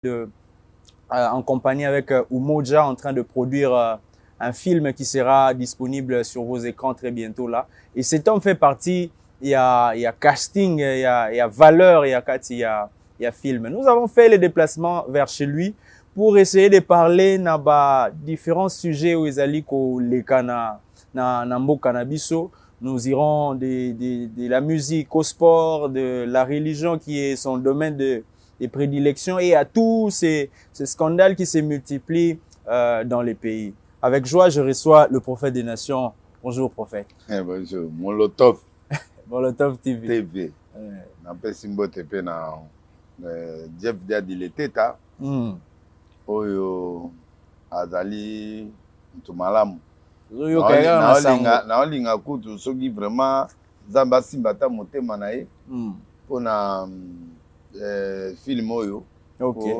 en compagnie avec Umoja en train de produire un film qui sera disponible sur vos écrans très bientôt là. Et cet homme fait partie, il y a casting, il y a valeur, il y a film. Nous avons fait les déplacements vers chez lui pour essayer de parler na différents sujets où ils allaient les cana na mboka na biso. Nous irons de la musique au sport, de la religion qui est son domaine de prédilection et à tous ces scandales qui se multiplient dans les pays. Avec joie, je reçois le prophète des nations. Bonjour, prophète. Bonjour, Molotov. Molotov TV. TV. Nape simbo tepe na Jeff Diadile Teta. Oyo azali mtumalamu. Na olinga kutu soki vraiment zamba simbata motema na ye. Pona film oyo. Okay.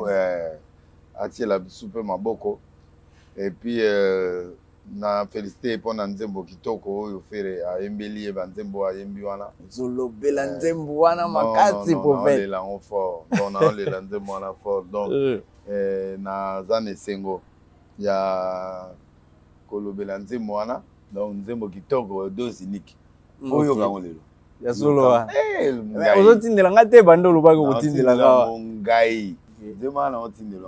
Atiela biso maboko. Et puis na félicité pour nzembo kitoko oyo fere a embeli e banzembo a yembi wana zolobela nzembo wana makasi prophète la on fort donc na le nzembo wana fort donc na zane sengo ya kolobela nzembo wana donc nzembo kitoko dose unique oyo ka ngolelo ya solo wa ozotindela ngate bandolo bako kutindela ngawa ngai nzembo na otindela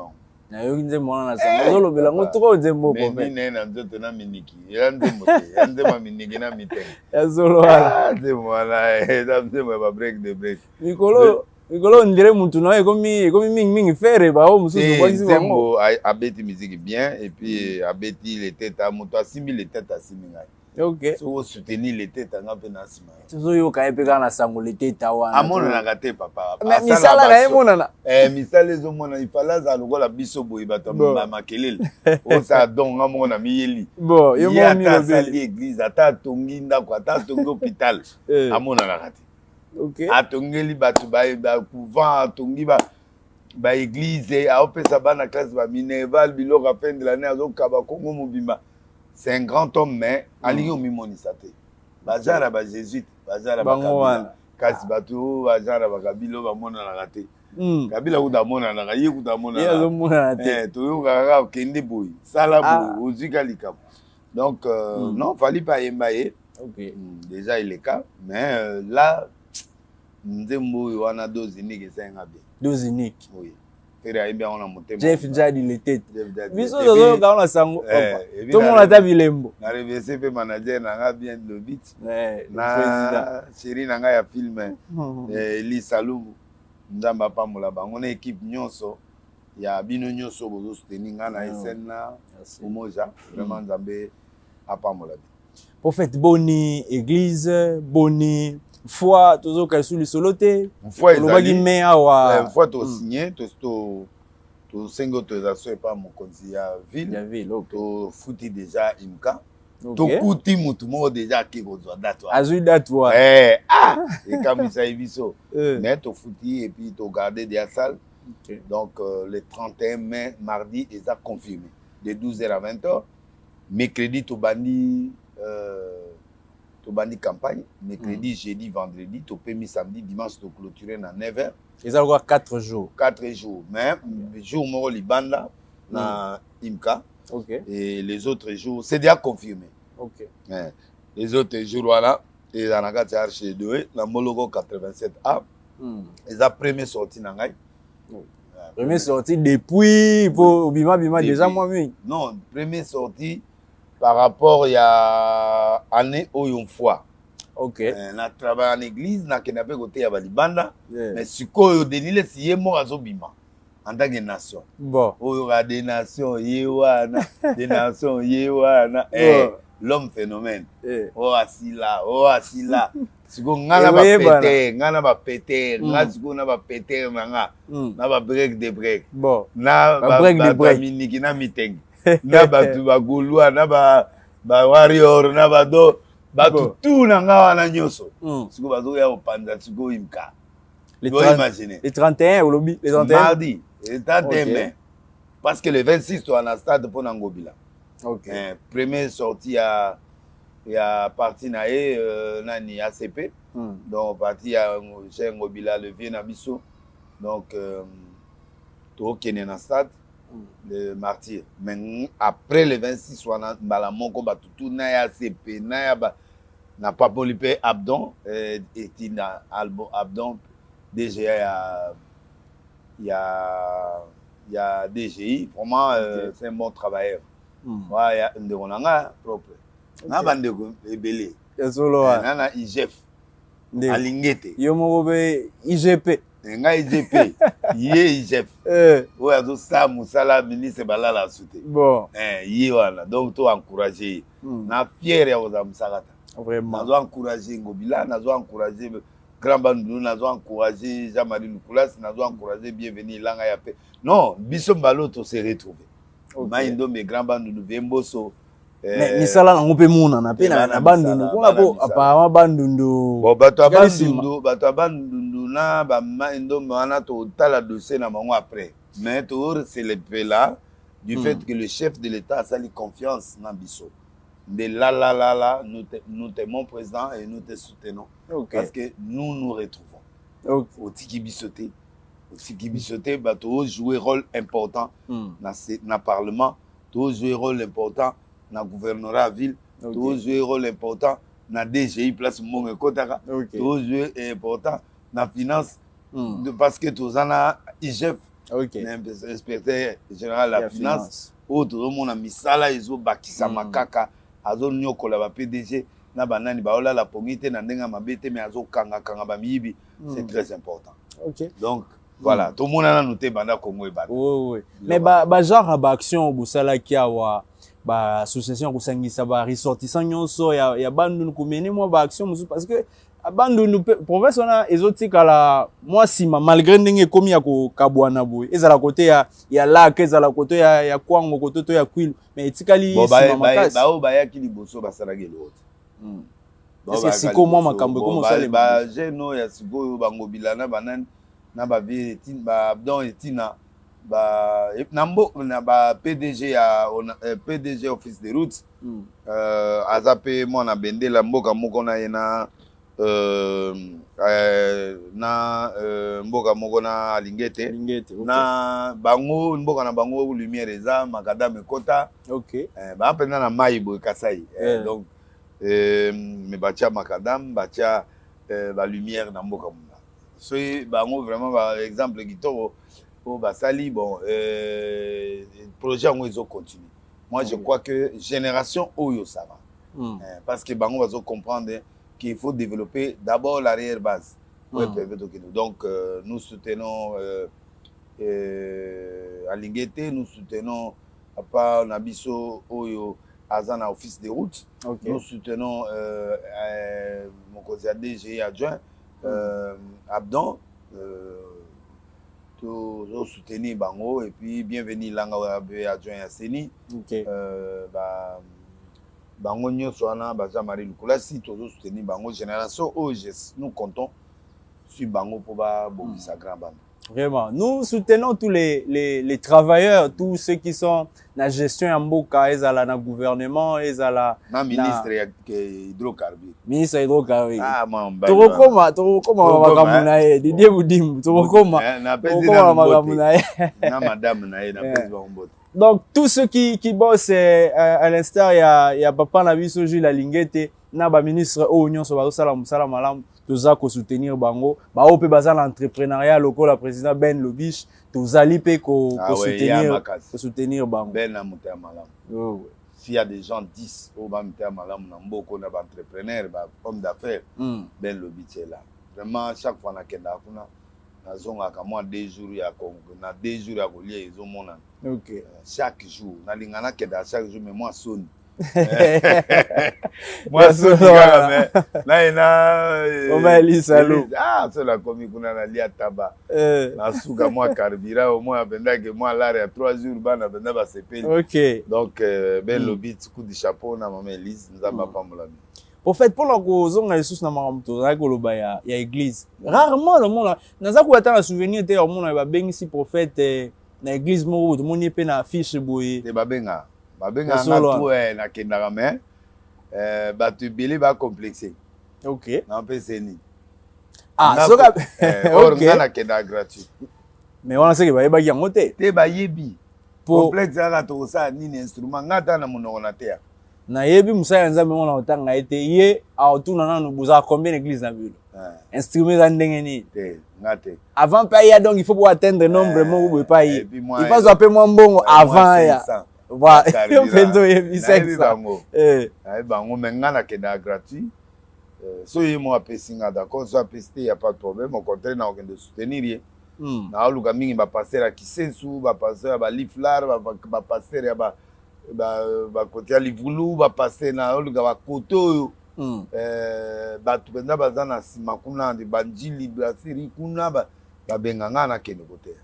na yo nzembo wana na sango zolobela ngo toko nzembo prophète mais ni na nzoto na miniki ya nzembo te ya nzembo miniki na miteng ya solo wala nzembo wana nzembo ba break the break Mikolo ndire muntu nawe komi mingi fere ba o mususu kwa kisi bango abeti musique bien et puis abeti les têtes à muto asimbi les têtes asimbi ngai. OK. So soutenir les têtes nga pe na sima. Tuzo yo ka epeka na sango les têtes wana. Amona na kate papa. Mais misala na emona na. Misala zo mona ifala za lokola biso boy bato makelele. O sa don nga mona miyeli. Bon, yo mo mi lobeli église ata tongi ndako ata tongi hôpital. Amona na kate. OK. Atongeli bato ba couvent atongi ba église a opesa bana classe ba minerval biloko fin de l'année azokaba Kongo mobimba. C'est un grand homme mais alingi omimonisa te. Bazara ba jésuite, bazara ba kabila. Kasi bato bazara ba kabila bamona na kate. Kabila kuda mona na ye kuda mona. Ye azomona na te. To kaka kende boy. Sala boy ozika likabo. Donc non, fallait pas yembaye. OK. Déjà il est cas mais là nzembo yo wana dose unique esenga bien. Dose unique. Oui. Fere aimbi on a monté. Jeff Diadile Teta. Biso dozo ka na sango. Tout le monde a ta bilembo. Na reverser pe manager na nga bien le beat. Na chéri na nga ya film Eli Salumu. Ndamba pamola bango na équipe nyonso ya bino nyonso bozo soutenir nga na SN na Umoja. Vraiment nzambe apamola. Prophète boni église boni foi tozo ka suli solote foi ezali me awa foi to signé to sengo to za pas mon konzi ya ville to futi déjà imka to kuti mutu mo déjà ki kozwa date azui date wa et comme ça biso mais to futi et puis to garder des salles donc le 31 mai mardi ils a confirmé de 12h à 20h mercredi to bandi Tobani campagne, mercredi, jeudi, vendredi, topemi samedi, dimanche, to clôturer na 9h. Ils ont 4 jours. 4 jours. Mais jour moro libanda na Imka. OK. Et les autres jours, c'est déjà confirmé. OK. Les autres jours voilà, et dans la carte chez deux, la Mologo 87A. Ils ont premier sorti na ngai. Premier sorti depuis pour bima déjà moi oui. Non, premier sorti par rapport à année ou une fois. OK. Na travail en église na kenape côté ya balibanda mais sikoyo denile si yemo azobima en tant que nation. Bon. Oyo ga des nations yewana, des nations yewana l'homme phénomène. Oh asila. Siko ngana ba péter, ngana siko na ba péter nga. Na ba break de break. Bon. Na ba break de break. Miniki na miteng. Na batu bagulwa na ba warrior na bado batu tout na nga wana nyoso siko bazo ya opanza siko imka le 31 ou le 31 mardi le 31 mai parce que le 26 to na stade pour Ngobila. OK. Première sortie à parti na nani ACP donc parti à Ngobila le vieux na biso donc tokende na stade le martyr. Mais après le 26 wana mbala moko batutu na ya CP na ya ba na Papolipe Abdon etina Albo Abdon DGA il y a DGI vraiment c'est un bon travailleur. Ouais, ya ndeko nanga propre. Na bandeko ebele. Solo na IGF alingete. Yo moko be IGP. Nga IGP. Yé IGF. Ouais, azo sa musala ministre balala soute. Bon. Yé wana. Donc to encourager. Na fier ya oza musakata. Vraiment. Nazo encourager Ngobila, nazo encourager Grand Bandou, nazo encourager Jean-Marie Lukulas, nazo encourager bienvenue Langa Yape. Non, biso mbalo to se retrouver. Maindo me Grand Bandou Vemboso. Mais misala nango pe muna na pe na bandundu kuna po apparemment bandundu. Bon bato bandundu na ba maindo mana to tala dossier na bango après. Mais to c'est le là du fait que le chef de l'État a sali confiance na biso. De là, nous t'aimons président et nous te soutenons. Parce que nous retrouvons. Au Tiki Bissoté. Au Tiki Bissoté, tu jouer rôle important dans le Parlement, tu jouer rôle important dans le gouvernorat ville, tu jouer rôle important dans DGI, place Monge Kotaka, tu jouer important dans la finance, parce que tu as IGF, inspecteur général de la finance, autre monde a mis ça là, ils ont bâti ça makaka. Azo nyokola ba PDG na banani baola la pongite na ndenga mabete mais azo kanga ba miyibi c'est très important. Donc voilà, tout le monde a noté banda Congo et banda. Oui. Mais ba genre ba action busala kiawa ba association kusangisa ba ressortissant nyonso ya bandu kumene mo ba action musu parce que bandu province wana ezotika la moi sima malgré ndenge komi ya ko kabwana boy ezala côté ya lac ezala côté ya kwango côté to ya kwilu mais etikali sima makasi ba ya kili boso basala gelo est-ce que siko moi makambo comme ça les ba jeno ya siko bangobila na banani na ba vie ba abdon etina ba nambo na ba PDG ya PDG office des routes azape moi na bendela mboka moko na yena na mboka moko na Lingete na bango mboka na bango lumière eza makadam ekota ba pena na mai boy Kasai donc me batia makadam batia ba lumière na mboka mona so bango vraiment ba exemple kitoko au basali bon projet ngo ils ont continué moi je crois que génération oyo ça va parce que bango va comprendre qu'il faut développer d'abord l'arrière-base. Donc, nous soutenons à Lingete, nous soutenons à Nabiso Oyo Azana Office des routes. Nous soutenons mon conseiller DG adjoint Abdon. Nous soutenons Bango et puis bienvenue Langa adjoint Yasseni. Bango nyonso wana Jean-Marie Lukulas si toujours soutenir bango génération OGS nous comptons sur bango pour ba bobisa grand band. Vraiment, nous soutenons tous les travailleurs, tous ceux qui sont dans la gestion ya mboka, ezala na gouvernement, ezala na ministre ya hydrocarbures. Ministre hydrocarbures. Ah mamba. Tokoma makambo na ye, Didier Boudimbu, tokoma. Na madame na ye na président Mbote. Donc, tous ceux qui bossent à l'instar, il y a papa Nabiso Jules Lingete, na ba ministre Oignon so ba sala musala malam, toza ko soutenir bango, ba ope baza l'entrepreneuriat local la président Ben Lobich, tozali pe ko soutenir bango. Ben na muta malam. S'il y a des gens 10 au ba muta malam na mboko na ba entrepreneur, ba homme d'affaires, Ben Lobich est là. Vraiment chaque fois na kenda kuna na zonga ka moi 2 jours ya Congo, na 2 jours ya kolia ezo mona. Chaque jour, na lingana keda chaque jour mais moi sonne. Moi sonne mais na salou. Ah, c'est la commis kuna na lia taba. Na suka moi carburant au moins benda que moi là ya 3 jours bana benda ba sepeli. Donc ben lobby coup de chapeau na maman Elise nzamba pambola. Au fait, pour la cause, on a les sous na maramto, il y a église. Rarement le monde, naza ko ata souvenir te au monde ba bengi si prophète na église mo tout monde pe na affiche boye. Te babenga na tout na kendara mais ba tu beli ba complexé. OK. Na pe seni. Ah, so or na kenda gratuit. Mais on sait que va y avoir un te bayebi Pour- complexe aka tokosala nini instrument nga ata na monoko na te na yebi musaya nzambe mona otanga ete ye aotuna nanu boza combien d'églises na bilo instrument za ndenge nini te nga te avant pas ya donc il faut pour atteindre nombre moko boye pas et ye puis moi, il faut appeler moi mbongo avant ya voilà yo penzo yebi nayebi 500 bango eh nayebi bango mais nga nakendaka gratuit so ye mo apesi nga d'accord so apesi te ya pas de problème au contraire na okende soutenir ye naoluka mingi bapaster ya kisensu bapaster ya baliflar bapaster ya bakote ya livulu bapaster naoluka bakote oyo bato mpenza baza na nsima kuna banjili brasserie kuna babenga nga nakende kote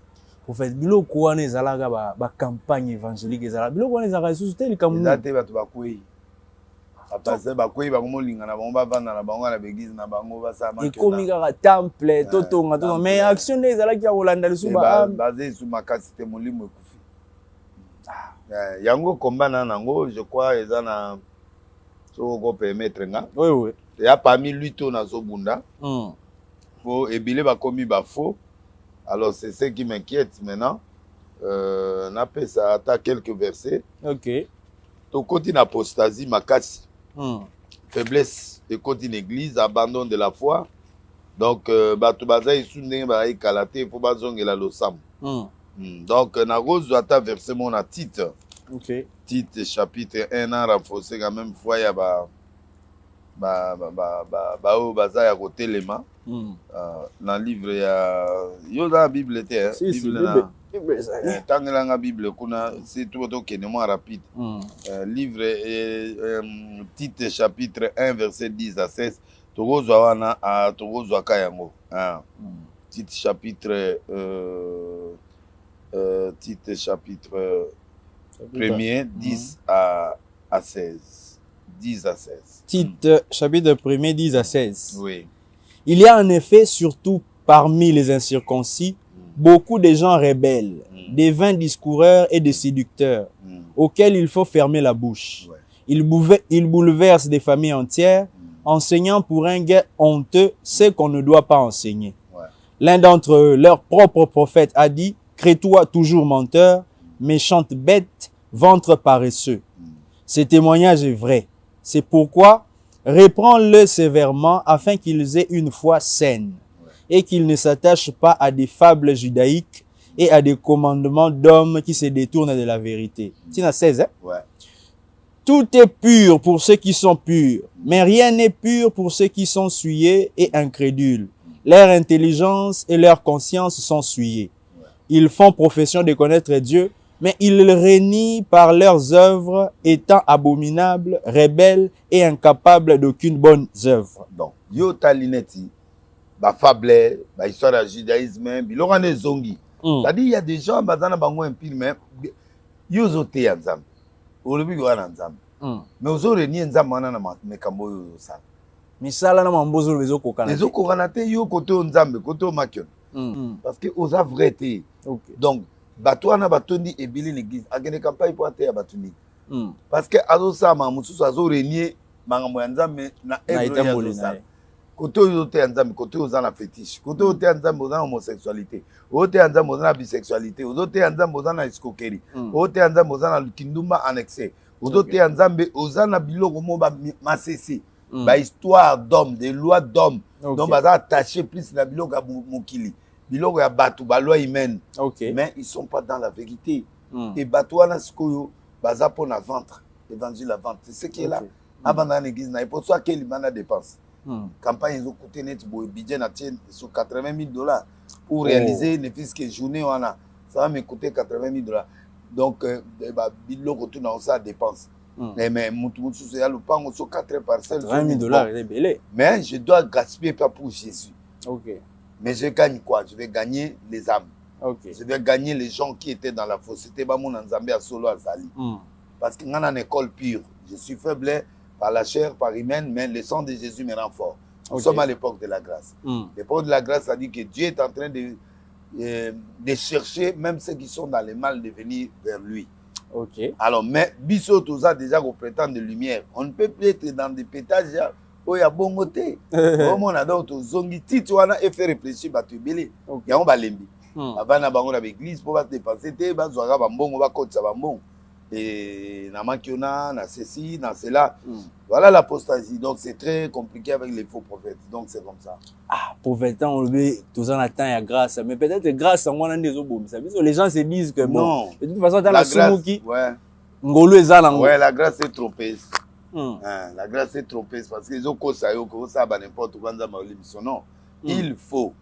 pour faire biloko wana ezalaka ba campagne évangélique ezalaka biloko wana ezalaka lisusu te likambo eza te bato bakwei bapaster bakwei bango molinga na bango bavanda na bango na baeglise na bango basala ekomi kaka temple totonga mais action nde ezalaki ya kolanda lisusu baza esu makasi te molimo ekufi yango komba na nango je crois eza na soko kopermettre nga oui ya parmi lui to nazobunda po ebile bakomi bafaux alors c'est ce qui m'inquiète maintenant napesa ata quelques versets ok tokoti na apostasie makasi faiblesse ekoti na église abandon de la foi donc bato baza esu ndenge baikala te mpo bazongela losambo donc nakozwa ata verset mo na Tite ok Tite chapitre 1 na renforcer quand même foi ya baoyo baza ya kotelema na livre ya yo za bible te bible na tangelanga bible kuna surtout tokende mwa rapide livre Tite chapitre 1 verset 10 à 16 tokozwa wana tokozwaka yango Tite chapitre Tite chapitre 1er 10 à 16 10 à 16 Tite chapitre 1er 10 à 16 oui. Il y a en effet surtout parmi les incirconcis beaucoup de gens rebelles, des vains discoureurs et des séducteurs, auxquels il faut fermer la bouche. Ouais. Ils bouleversent des familles entières, enseignant pour un gain honteux ce qu'on ne doit pas enseigner. Ouais. L'un d'entre eux, leur propre prophète, a dit « Crée-toi toujours menteur, méchante bête, ventre paresseux. » Ce témoignage est vrai. C'est pourquoi reprends-le sévèrement afin qu'ils aient une foi saine et qu'ils ne s'attachent pas à des fables judaïques et à des commandements d'hommes qui se détournent de la vérité. Tina 16, hein? Ouais. Tout est pur pour ceux qui sont purs, mais rien n'est pur pour ceux qui sont souillés et incrédules. Leur intelligence et leur conscience sont souillées. Ils font profession de connaître Dieu, mais ils renient par leurs œuvres, étant abominables, rebelles et incapables d'aucune bonne œuvre. Donc, yo talineti, ba fable, ba histoire du judaïsme, biloko ne zongi. C'est-à-dire, il y a des gens, bazana bango impile, mais yo zote ya nzambe. Olobi yo na nzambe. Mais ozo renie nzambe wana na mekambo yo sala. Misala na mambozo bezo kokana. Bezo kokana te yo kote nzambe, kote makion. Parce que oza vrai te. Okay. Donc, bato wana batondi ebili l'église akende campagne po ate ya batundi parce que azo sama mususu azo renier mangambo ya nzambe na ébro ya zosa koto yo te nzambe koto oza na fétiche koto te nzambe oza na homosexualité ote nzambe oza na bisexualité ote nzambe oza na escroquerie ote nzambe oza na kindumba annexé ote nzambe oza na biloko mo ba masese ba histoire d'homme des lois d'homme donc baza attaché plus na biloko ya mokili biloko ya bato ba loi humaine mais ils sont pas dans la vérité et bato wana sikoyo baza pour na ventre évangile à ventre c'est ce qui est là abandonner l'église na pour soit quelle mana dépense campagne ils ont coûté net budget na tien sur $80,000 pour réaliser ne fils que journée wana ça va me coûter $80,000 donc biloko tout na ça dépense mais mutu c'est le pango sur 4 parcelles $20,000 mais je dois gaspiller pas pour Jésus. Mais je gagne quoi? Je vais gagner les âmes. Je vais gagner les gens qui étaient dans la fausseté. Parce que dans une école pure, je suis faible par la chair, par humaine, mais le sang de Jésus me rend fort. Nous sommes à l'époque de la grâce. L'époque de la grâce, ça dit que Dieu est en train de chercher même ceux qui sont dans le mal de venir vers lui. Alors, mais Bissot, tout ça déjà qu'on prétend de lumière. On ne peut plus être dans des pétages. Oya bongo te. Omo na donc to zongi titre wana et faire réfléchir ba tubeli. Yango balembi. bavanda bango na baeglise mpo badepense te bazwaka bambongo bakotisa bambongo et na makiona na ceci na cela voilà l'apostasie donc c'est très compliqué avec les faux prophètes donc c'est comme ça prophète on le tout ça temps il y a grâce mais peut-être grâce en moi les gens se disent que bon de toute façon dans la sumuki ouais ngolo ezala ouais la grâce est trompeuse la grâce est trompeuse parce que les autres ça n'importe quoi dans ma non il faut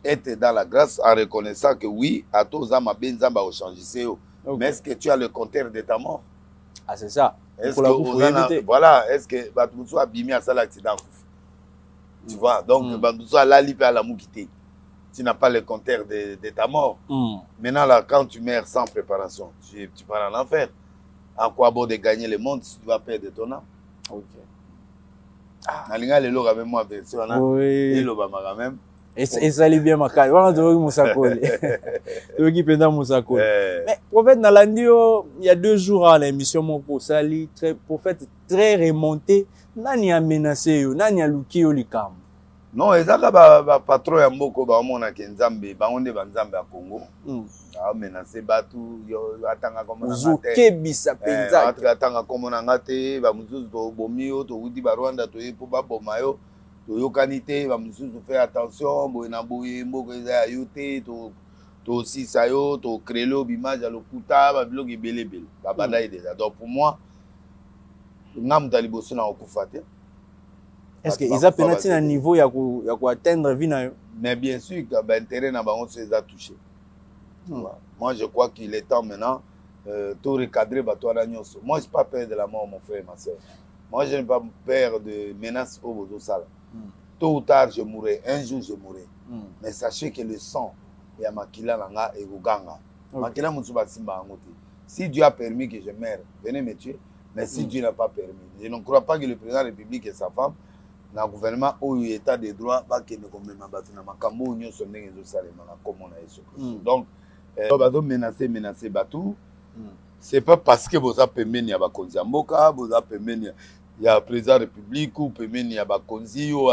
être dans la grâce en reconnaissant que oui à tous ma benzamba au changer. Okay. Mais est-ce que tu as le compteur de ta mort? Ah, c'est ça. Est-ce que voilà, est-ce que Batoussou a bimé à ça l'accident? Tu vois, donc Batoussou a la lippe à la moukité. Tu n'as pas le compteur de ta mort. Maintenant, là, quand tu meurs sans préparation, tu pars en enfer. En quoi bon de gagner le monde si tu vas perdre ton âme? Ok. Nalinga le logo avec moi version. Oui. Le bama même. Et ça lui bien ma carte. Voilà, tu veux Moussakoli. Tu veux qu'il pende Moussakoli. Mais prophète Nalandio, il y a 2 jours à l'émission mon pour Sali, prophète très remonté. Nani a menacé yo, nani a luki yo likam. Non, ezaka ba patron ya mboko ba mona ke Nzambe, ba onde ba Nzambe ya Congo. A menacé batu yo atanga comme na ngate. Kebisa penza. Atanga comme na ngate, ba muzuzu to bomio to udi ba Rwanda to yepo ba bomayo. Toyokani te bamususu faire attention boye na boye mboko eza ya yo te tosisa yo tocrelo bimage ya lokuta babiloko ebelebele babanda ye déjà donc pour moi nga moto ya liboso na kokufa te est-ce que eza penati na niveau ya koatteindre vie na yo mais bien sûr que baintérêt na bango so eza touché moi je crois qu'il est temps maintenant to recadrer bato wana nyonso moi j'ai pas peur de la mort mon frère et ma soeur moi je n'ai pas peur de menaces au bozosala. Tôt ou tard, je mourrai. Un jour, je mourrai. Mais sachez que le sang et à Makila Langa et Guganga. Makila Mutsuba Simba Angoti. Si Dieu a permis que je meure, venez me tuer. Mais si Dieu n'a pas permis, je ne crois pas que le président de la République et sa femme, dans le gouvernement, où il y a état de droit, pas qu'il ne commet ma bâtiment, ma cambo, union, son nez, et salema, comme on a eu. Donc, menacer Batou. C'est pas parce que vous avez permis il y a Bakonzi Amboka, vous avez permis il y a président de la République ou permis il y a Bakonzi ou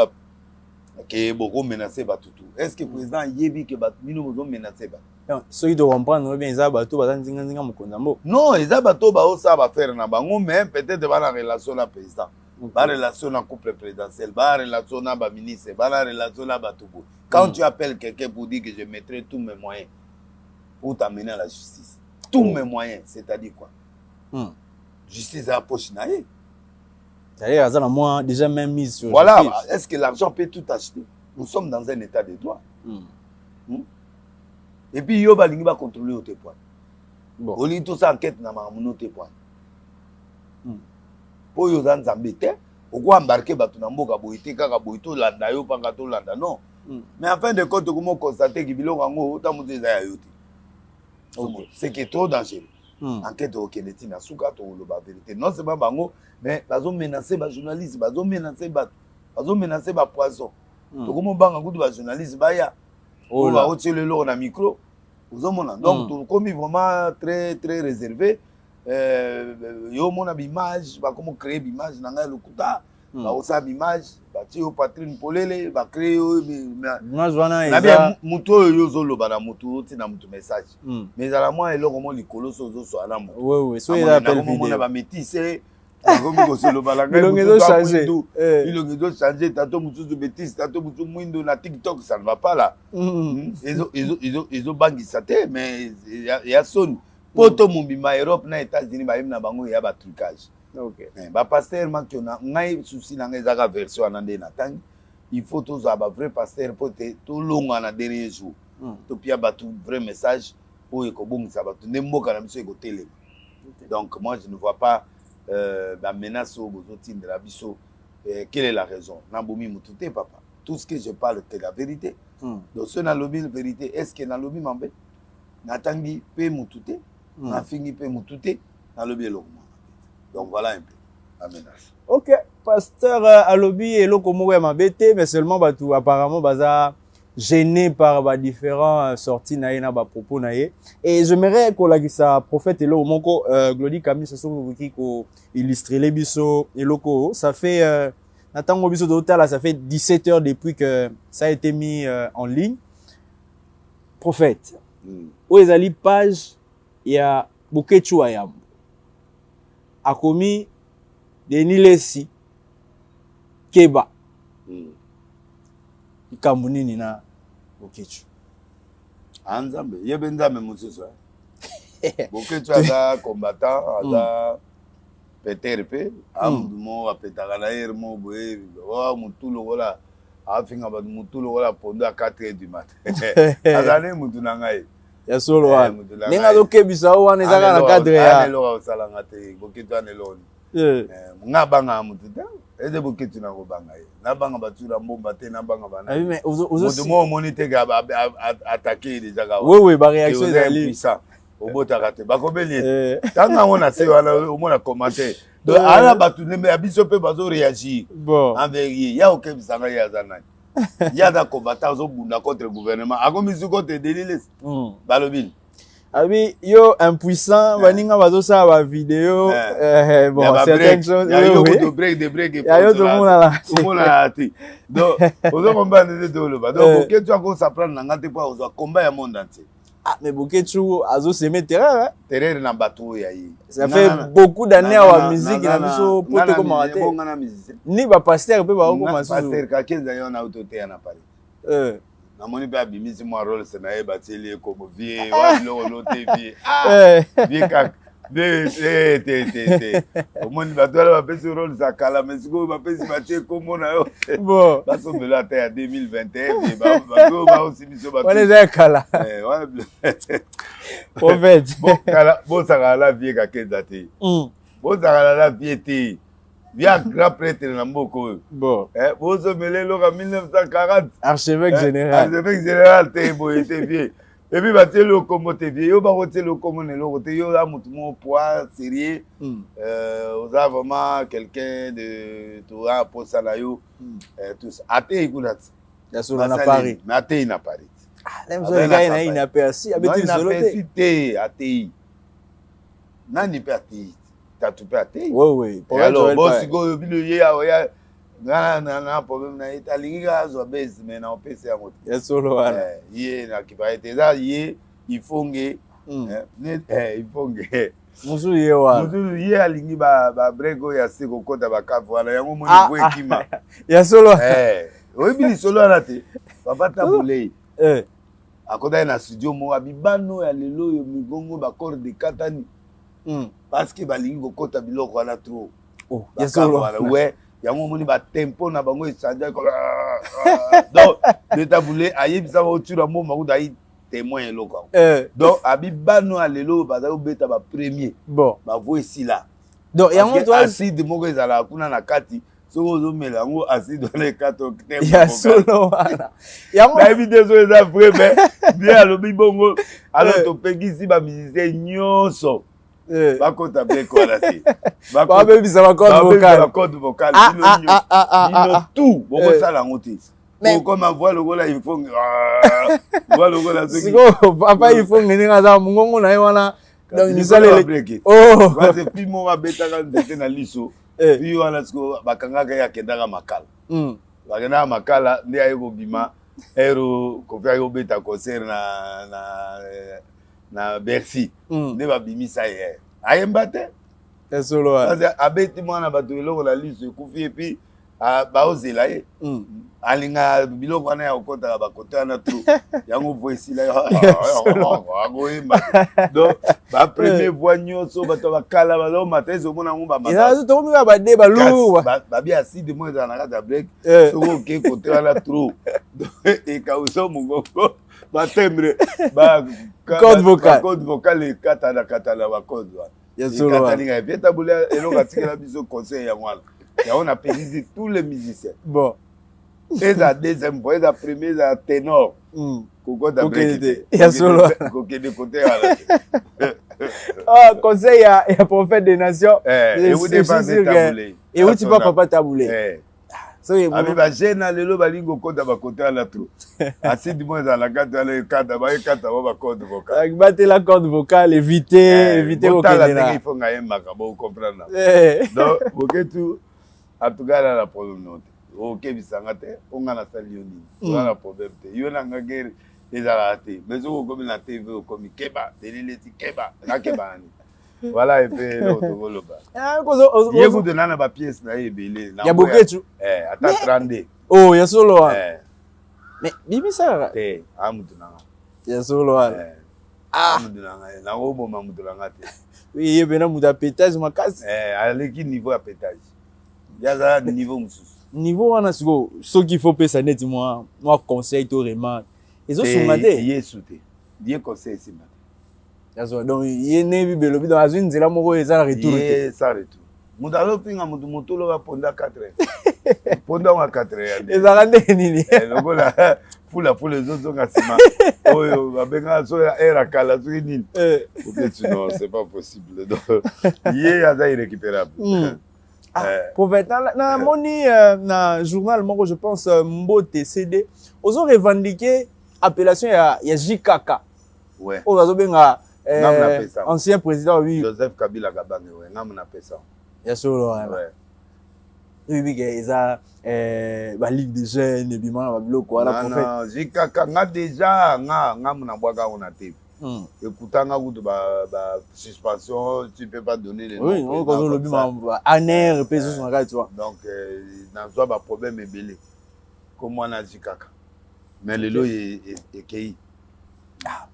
que beaucoup menacé Batoutou. Est-ce que le président Yébi que Batou vous menacé Batou? Ceux qui doivent comprendre bien ça Batou bazan zinga zinga Mokonzambo. Non, ils ont Batou ba ça va faire na bango mais peut-être dans la relation na président. Ba relation na couple présidentiel, ba relation na ba ministre, ba la relation na Batoubo. Quand tu appelles quelqu'un pour dire que je mettrai tous mes moyens pour t'amener à la justice. Tous mes moyens, c'est-à-dire quoi? Justice à la poche naïe. C'est-à-dire, moi, déjà même mise sur voilà, est-ce que l'argent peut tout acheter? Nous sommes dans un état de droit. Et puis, Yoba Lingi va contrôler au tépoin. Au lieu de tout ça, enquête n'a pas mon tépoin. Pour Yozan Zambete, pourquoi embarquer Batunambo Kaboïté, Kakaboïto, Landa, Yo, Pangato, Landa? Non. Mais en fin de compte, comment constater qu'il y a autant de choses. C'est qui est trop dangereux. Enquête au Kennedy, na souka to la vérité. Non, c'est pas bango, mais ils ont menacé les journalistes, ils ont menacé les poissons. Donc, comment banga goût de journalistes, baya. On va retirer le lot dans micro. Donc, comme ils vraiment très très réservé, yo mon image, va comment créer l'image dans le kuta, va aussi l'image, va tirer Patrine Polele, va créer image wana na bien muto yo zolo bana muto tina muto message. Mais à la moi eloko mo likolo sozo so ala muto. Oui, so il appelle vidéo. On va métissé. Comme il faut le balanga. Il doit changer. Tato muto de métisse, tato muto mwindo na TikTok, ça ne va pas là. Ils ont bangi saté, mais il y a son. Poto mumbima Europe na États-Unis ba na bango ya ba trucage. OK. Ba pasteur makona ngai souci na ngai zaka version anande na tangi. Il faut tous avoir vrai pasteur pour tout long en dernier jour. Tout pia batu vrai message pour ekobong ça batu nemboka na biso ekotele. Donc moi je ne vois pas la menace au bozotine de la biso. Quelle est la raison? Nabomi mutute papa. Tout ce que je parle c'est la vérité. Donc ce na lobi la vérité, est-ce que na lobi mambe? Natangi pe mutute, na fingi pe mutute, na lobi eloko. Donc voilà un peu la menace. OK, pasteur Alobi et Lokomo Mabete, mais seulement Batou apparemment baza gêné par bah, différents sorties naïna bah propos naïe. Et j'aimerais qu'on la sa prophète et lo moko Glody Camille ce sont qui ko illustrer les biso et loko. Ça fait Nathan biso d'hôtel là, ça fait 17 heures depuis que ça a été mis en ligne. Prophète. Où ils allaient page, il y a Bokechu Ayam. A commis Denis Lessi, Keba. Kambuni Nina Bokechu. Anzambe, Yebenzambe Moussoua. Bokechu Aza combattant, Aza PTRP, Amdumo, Apetaganaïr, Moboé, Moutoulou, voilà. Afinga ba Moutoulou, voilà, pendant 4h du matin. Azane Moutounangaï. Ya solo wana ninga zoke bisao wana ezaka na cadre ya anelo osalanga te Boketu anelo nga banga mutu ta eze Boketu na ko banga ye na banga batura mbomba te na banga bana mais mutu mo monite ga attaquer déjà ga oui ba réaction ezali puissant obotaka te bakobeli tanga ngona se wana omona commenter donc ala batu nembe abiso pe bazo réagir bon envers ya okebisanga ya zanani il y a des combattants contre le gouvernement. A comme ils ont contre Denis Balobin. Ah oui, yo impuissant, baninga bazo sa ba vidéo bon certaines choses. Il y a eu de break il y a eu tout le monde là. Tout le monde là. Donc on combat de tout donc Boketu ako s'apprendre na ngate pa ozo combat ya monde entier. Ah mais Boketu azo se mettre terrain hein. Terrain na bateau ya yi. Ça fait beaucoup d'années à la musique na biso poto comme raté. Ni ba pasteur pe ba ko masu. Pasteur ka kenza yo na autoté na Paris. Na moni ba bimisi mo rôle c'est na e bateli comme vie wa lo TV. Vie kak te omoni batwala ba pesi rôle za kala mais siko ba pesi batie comme na yo. Bon ba so bela ta 2021 ba aussi biso ba. On est kala. Prophète. Bon ça la vie ka kenza te. Bon ça la vie te. Via grand prêtre na mboko. Bon. Bozo melelo ka 1940. Archevêque général. Archevêque général te boyete vie. Et puis batelo comme te vie. Yo ba hotelo comme ne lo te yo la mutu mo poids sérieux. Vous avez vraiment quelqu'un de toi pour ça là yo. Tout ça. Ate ikulat. Ya solo na Paris. Mais ate na Paris. Ah, même so gars ina persi abeti solo te. Ate. Nani pe ate. Tu peux attendre. Oui. Alors, bon, si vous avez un problème, il mais on peut se faire. Il y a solo. Il faut que. Il faut que. Musu yewa. Musu ye alingi ba brego ya seko kota ba kafu ala yango moni ko ekima. Ya solo. Oui bili solo ala te. Papa tabulei. Akoda na studio mo abibano ya lelo yo migongo ba corps de katani. Parce que balingi ko kota biloko ala trop. Oh, ya solo. Ouais, yango moni ba tempo na bango esanja ko. Donc, le tabulei ayebisa ba otura mo makuda yi témoin eloko. Donc abibano alelo bazalo beta ba premier. Bon, ba voici là. Donc yango toi acide moko ezala kuna na kati. Soko zo mela yango acide dans les quatre octave. Ya solo wana. Yango ba évidemment eza vrai mais bien alobi bongo alors to pegisi ba musicien nyonso. Ba kota be ko la ti. Ba bebisa ba code vocal. Tout boko sala ngoti. Mais comme voix le gola il faut voix le gola ce qui papa il faut ngenga za mungongo na wana donc nous allons oh parce que puis mo ba beta ka ndete na liso puis wana siko bakanga ka ya kendanga makala bakanga makala ndi ayo bima ero ko fa yo beta concert na Bercy ndi ba bimisa ye ayembate solo abeti mwana bato eloko la liso ekufi puis ba ozela ye alinga biloko wana ya okota ba kota na tout yango voici là agoyemba donc ba premier voix nyonso bato bakala ba matezo mona ngomba mata ina to mi ba de ba lu ba bi acide mo za na kata break soko ke kote wana trop et kauso mungoko ba timbre ba code vocal et kata na ba code ya solo kata linga et tabula eloko tikela biso conseil ya mwana ya on a payé tous les musiciens. Bon. Et la deuxième fois, la première, la ténor. Koko da break. Ya solo. Koko de côté. Ah, conseil ya prophète des nations. Et vous dépensez taboulé. Et où tu vas papa taboulé. So ye abi ba jena lelo balingo kota ba côté la trop. Assez du moins dans la carte la carte ba corde vocale. Avec battre la corde vocale éviter au Canada. Il faut ngayemba ka bo comprendre. Donc, Boketu en tout cas là la problème non. OK bisanga te, on a la salioni. On a la problème te. Yo na ngagere ezalaka te mais soki okomi na tv okomi keba teleleti keba na keba nani voilà epe eloko tokoloba ye kutu na bapiese na ye ebele ya boketu ata 32 oh ya solo wana mais bibisa te amutu nanga ya solo wana amutu nanga nakoboma mutu nanga te ye pena mutu ya pétage makasi aleki niveau ya pétage yaza niveau mosusu niveau wana siko soki faut pesa neti moi conseil to remarque ezosunga te yesu te ye conseil esimba te yazo donc ye ne bibelobi donc azwi nzela moko eza na retour te sa retour mutu azopinga mutu motolo baponda 4 ponda wa 4 ezaka nde nini lokola fula ezozonga nsima oyo babengaka so ya air akala soki nini peut-être non c'est pas possible donc ye aza irrécupérable prophète na moni na journal moko je pense Mbote CD ozo revendiquer appellation ya JKK ouais ozo azobenga ancien président oui Joseph Kabila Kabange ouais ngam na pesa ya solo ouais oui que eza ba ligue des jeunes bimana ba biloko wala prophète non JKK nga déjà ngam na bwaka on a te ekutanga kutu ba suspension tu peux pas donner les noms oui on kozo lobi ma aner peso son ka tu vois donc na zo ba problème ebele comme wana JKK mais lelo ekei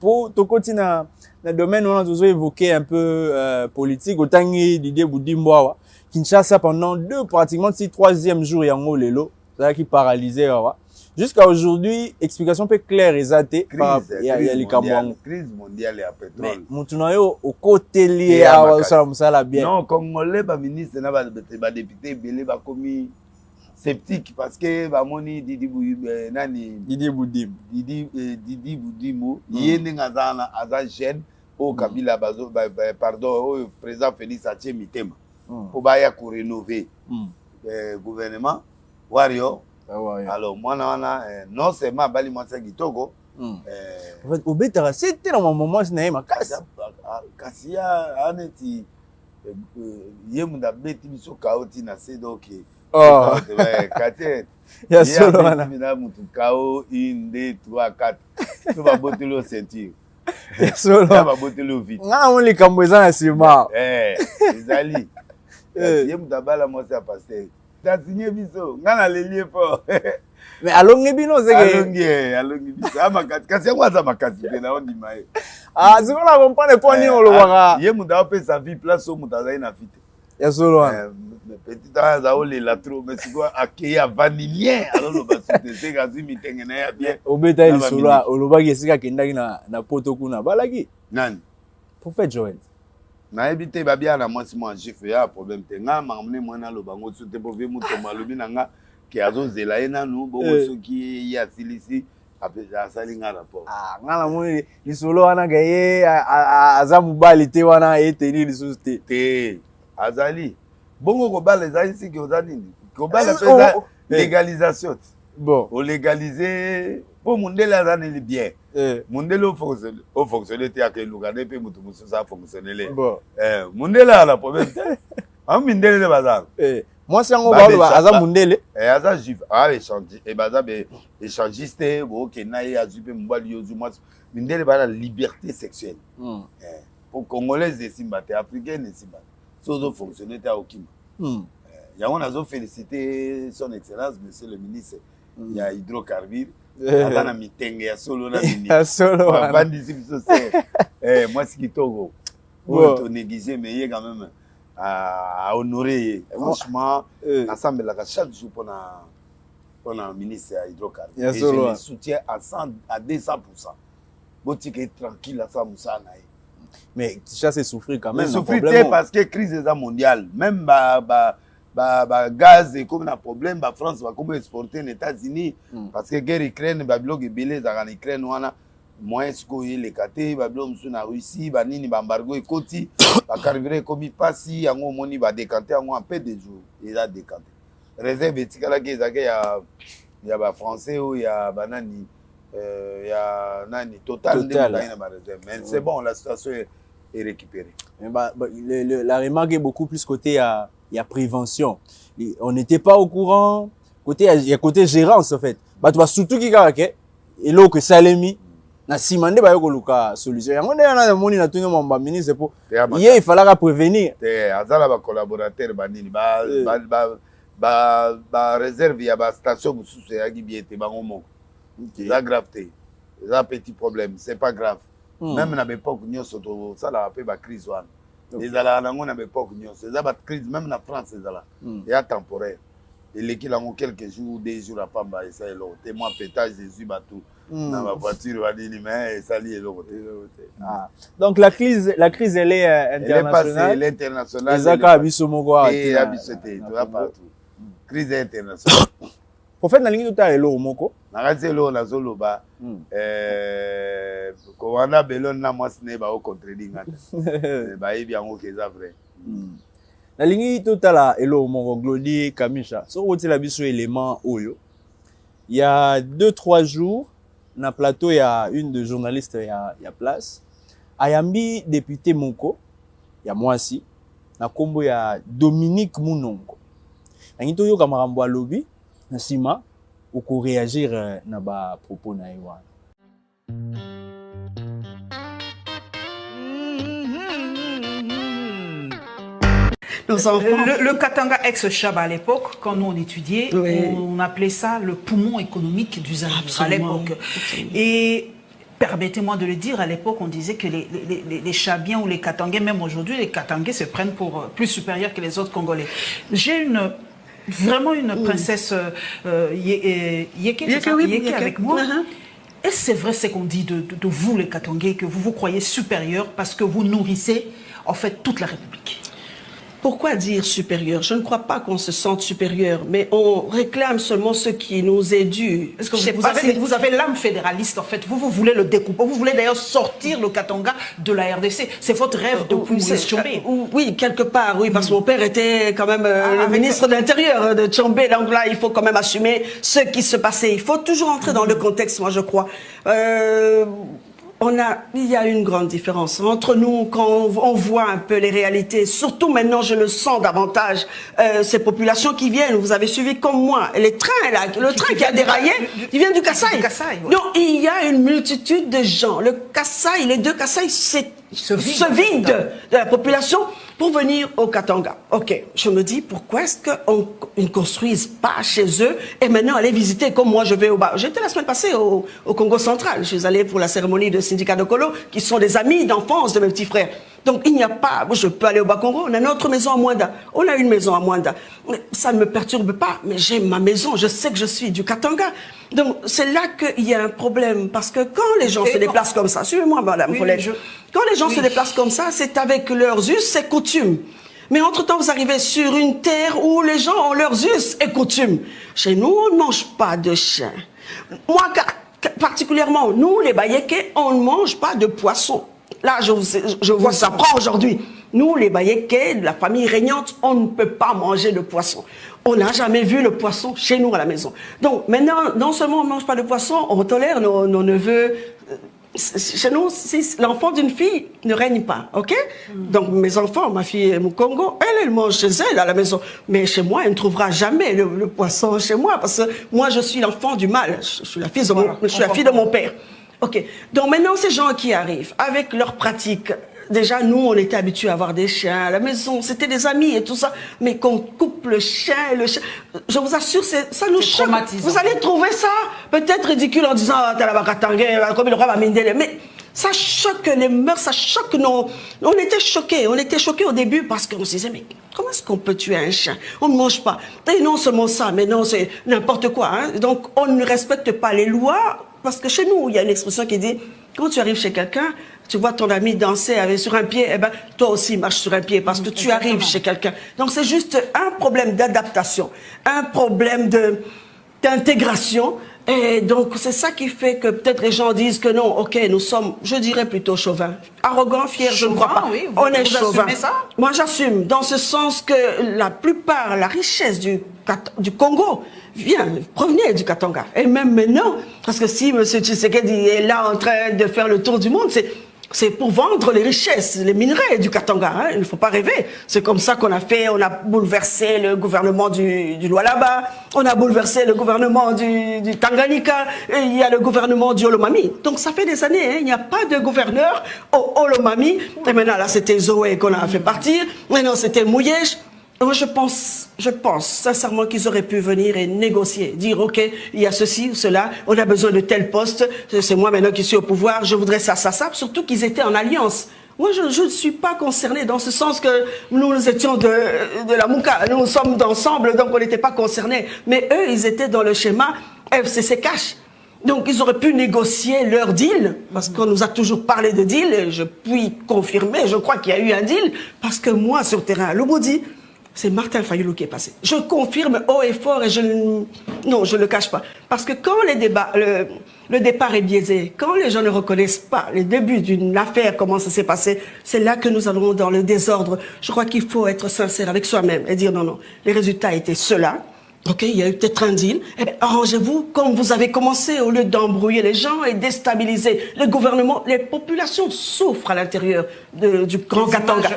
pour tokoti na domaine on a toujours évoqué un peu politique otangi Didier Boudimboa Kinshasa pendant pratiquement 3e jour yango lelo ça qui paralysé jusqu'à aujourd'hui explication peu claire exacte par il y a les Cameroun crise mondiale ya pétrole mais mutuno yo au côté lié à ça musala bien non congolais ba ministre na ba député belé ba komi sceptique parce que ba moni Didi Boudimbo yende ngazana aza jeune au Kabila bazo pardon au président Félix Atie Mitema pour baya ko rénover gouvernement wario alors moi non seulement bali moi ça kitoko en fait obetara c'était dans mon moment c'est na kasi ya aneti yemunda beti biso kaoti na se donc kate ya solo wana mina mutu kao 1 2 3 4 to ba botelo ceinture solo ba botelo vite ngana mo likambo eza na sima ezali yemunda bala moi ça pasteur tatinye biso ngana lelie fort mais alongi bino zeke alongi biso amakati kasi yango aza makati pe na ondima ye zikola comprendre point nini olobaka ye mutu apesa vie place o mutu azali na vie te ya solo wana petit aza olela trop mais sikoyo akei avandi bien aloloba sute te azwi mitenge na ye ya bien obeta ye lisolo olobaki esika akendaki na poto kuna balaki nani prophète Joël nayebi te babia na mwasi mwa juif ya problème te nga mamune mwana aloba ngo so te po vie mutombo alobi na nga ke azozela ye nanu bongo soki ye asilisi asali nga rapport nga namoni lisolo wana ke ye aza mobali te wana eteni lisusu te azali bongo kobala ezali siki oza nini kobala mpe eza légalisation te bon olégalize po mundele aza neli bien mundele ofonctionne te ake elukane mpe mutu mosusu afonctionnele mundele ala problème te amindele nde bazala mwasi yango baoloba aza mundele aza juif baza échangiste bookenda ye azwi mpe mobali yo ozwi mwasi mindele bana liberté sexuelle po congolaise esimba te africaine esimba te so ozofonctionne te aokima yango nazofélicité son excellence monsieur le ministre ya hydrocarbure aza na mitenge ya solo na minibandisi biso se mwasi kitoko oyo tonéglige mais ye quand même à honorer franchement nasambelaka chaque jour pour na ministre ya hydrocarbure et je le soutiens à 200%. Botika est tranquille à ça moussa na ye mais Kinshasa souffrir quand même souffrir parce que crise est mondiale même gaz et comme un problème France va comme exporter aux États-Unis parce que guerre Ukraine babiloko ebele za en Ukraine wana moyen siko les kate babiloko musu na Russie banini embargo ekoti carburant comme pasi yango moni ba décanter yango en peu de jours il a décanté réserve etikala ke ezake ya ba français ou ya banani ya nani total na ba réserve mais c'est bon la situation est récupérée la remarque est beaucoup plus côté il y a prévention. On n'était pas au courant. Il y a côté gérance, en fait. Bah, tu vas surtout qui garque. Et là, que Salemi, na sima nde bayo koluka solution yango nde na moni na tunga mamba ministre po Yeah, il fallait prévenir azala ba collaborateur banini ba réserve ya ba station mususu ya gibiete bango moko ça grave te ça petit problème c'est pas grave même na l'époque nyonso to ça la pe ba crise wana ezala nango na l'époque nyonso ça ba crise même na France ezala ya temporaire eleki lango quelques jours 2 jours apamba et ça elo témoin pétage Jésus batou na ma voiture vanini mais ça li elo donc la crise elle est internationale elle est internationale ezaka biso moko et abiso te to partout crise internationale prophète na lingi tota elo moko na kasi elo na zoloba ko wana belon na mwasi ne ba o contredire ngata ba yebi yango keza vrai na lingi totala elo moko Glody Kamisha so otela biso élément oyo il y a 2-3 jours na plateau ya une de journalistes ya place ayambi député moko ya mwasi na kombo ya Dominique Munongo nangi to yoka makambo alobi na sima oko réagir na ba propos na ewa Le Katanga ex-Chaba à l'époque, quand nous on étudiait, on appelait ça le poumon économique du Zaïre à l'époque. Et permettez-moi de le dire, à l'époque on disait que les Chabiens ou les Katangais, même aujourd'hui les Katangais se prennent pour plus supérieurs que les autres Congolais. J'ai vraiment une princesse Yeke avec moi. Est-ce que c'est vrai ce qu'on dit de vous les Katangais, que vous vous croyez supérieurs parce que vous nourrissez en fait toute la République? Pourquoi dire supérieur? Je ne crois pas qu'on se sente supérieur, mais on réclame seulement ce qui nous est dû. Parce que vous avez l'âme fédéraliste, en fait. Vous voulez le découper. Vous voulez d'ailleurs sortir le Katanga de la RDC. C'est votre rêve depuis Moïse Tshombe. Oui, quelque part, oui, parce que mon père était quand même le ministre de l'Intérieur de Tshombe. Donc là, il faut quand même assumer ce qui se passait. Il faut toujours entrer dans le contexte, moi, je crois. Il y a une grande différence entre nous quand on voit un peu les réalités. Surtout maintenant, je le sens davantage. Ces populations qui viennent, vous avez suivi comme moi, les trains là, le train qui a déraillé, il vient du Kasaï. Ouais. Donc il y a une multitude de gens. Le Kasaï, les deux Kasaï, se vident de la population pour venir au Katanga. Ok, je me dis, pourquoi est-ce qu'ils ne construisent pas chez eux et maintenant aller visiter comme moi je vais au bas. J'étais la semaine passée au Congo central. Je suis allée pour la cérémonie de syndicat de Kolo, qui sont des amis d'enfance de mes petits frères. Donc il n'y a pas, je peux aller au Bas-Congo, on a notre maison à Mwanda. On a une maison à Mwanda. Ça ne me perturbe pas, mais j'ai ma maison, je sais que je suis du Katanga. Donc c'est là qu'il y a un problème, parce que quand les gens se déplacent comme ça, suivez-moi madame Paulette, quand les gens se déplacent comme ça, c'est avec leurs us et coutumes. Mais entre-temps, vous arrivez sur une terre où les gens ont leurs us et coutumes. Chez nous, on ne mange pas de chien. Moi, particulièrement, nous, les Bayékés, on ne mange pas de poisson. Là, je vous apprends aujourd'hui. Nous, les Bayékés, de la famille régnante, on ne peut pas manger de poisson. On n'a jamais vu le poisson chez nous à la maison. Donc, maintenant, non seulement on ne mange pas de poisson, on tolère nos neveux. Chez nous, l'enfant d'une fille ne règne pas, ok? Donc mes enfants, ma fille est au Congo, elle mange chez elle à la maison. Mais chez moi, elle ne trouvera jamais le poisson chez moi, parce que moi, je suis l'enfant du mal. Je suis la fille de mon père. Ok. Donc maintenant, ces gens qui arrivent avec leurs pratiques, déjà, nous, on était habitués à avoir des chiens à la maison. C'était des amis et tout ça. Mais qu'on coupe le chien, je vous assure, ça nous choque. Vous allez trouver ça peut-être ridicule en disant, t'as la Bakatangé, comme le roi Mamindele. Mais ça choque les mœurs, ça choque nos... On était choqués au début parce qu'on se disait, mais comment est-ce qu'on peut tuer un chien? On ne mange pas. Et non seulement ça, mais non, c'est n'importe quoi. Hein. Donc, on ne respecte pas les lois parce que chez nous, il y a une expression qui dit, quand tu arrives chez quelqu'un, tu vois ton ami danser sur un pied, eh ben, toi aussi marche sur un pied parce que tu arrives chez quelqu'un. Donc c'est juste un problème d'adaptation, un problème d'intégration. Et donc c'est ça qui fait que peut-être les gens disent que non, ok, nous sommes, je dirais plutôt chauvins. Arrogants, fiers, je ne crois pas. Oui, on est chauvins. Moi j'assume, dans ce sens que la plupart, la richesse du Congo provenait du Katanga. Et même maintenant, parce que si M. Tshisekedi est là en train de faire le tour du monde, c'est pour vendre les richesses, les minerais du Katanga. Hein. Il ne faut pas rêver. C'est comme ça qu'on a fait. On a bouleversé le gouvernement du Lualaba. On a bouleversé le gouvernement du Tanganyika. Et il y a le gouvernement du Olomami. Donc ça fait des années. Hein. Il n'y a pas de gouverneur au Olomami. Et maintenant, là, c'était Zoé qu'on a fait partir. Maintenant, c'était Mouyej. Moi, je pense sincèrement qu'ils auraient pu venir et négocier, dire ok, il y a ceci ou cela, on a besoin de tel poste, c'est moi maintenant qui suis au pouvoir, je voudrais ça, surtout qu'ils étaient en alliance. Moi, je ne suis pas concerné dans ce sens que nous étions de la Mouka, nous sommes ensemble, donc on n'était pas concernés. Mais eux, ils étaient dans le schéma FCC Cash. Donc, ils auraient pu négocier leur deal, parce qu'on nous a toujours parlé de deal, et je puis confirmer, je crois qu'il y a eu un deal, parce que moi, sur le terrain à Lomodi, c'est Martin Fayulu qui est passé. Je confirme haut et fort et je ne le cache pas. Parce que quand les débats, le départ est biaisé, quand les gens ne reconnaissent pas les débuts d'une affaire, comment ça s'est passé, c'est là que nous allons dans le désordre. Je crois qu'il faut être sincère avec soi-même et dire non, les résultats étaient ceux-là. Ok, il y a eu peut-être un deal. Eh bien, arrangez-vous comme vous avez commencé, au lieu d'embrouiller les gens et déstabiliser le gouvernement. Les populations souffrent à l'intérieur du Grand Katanga.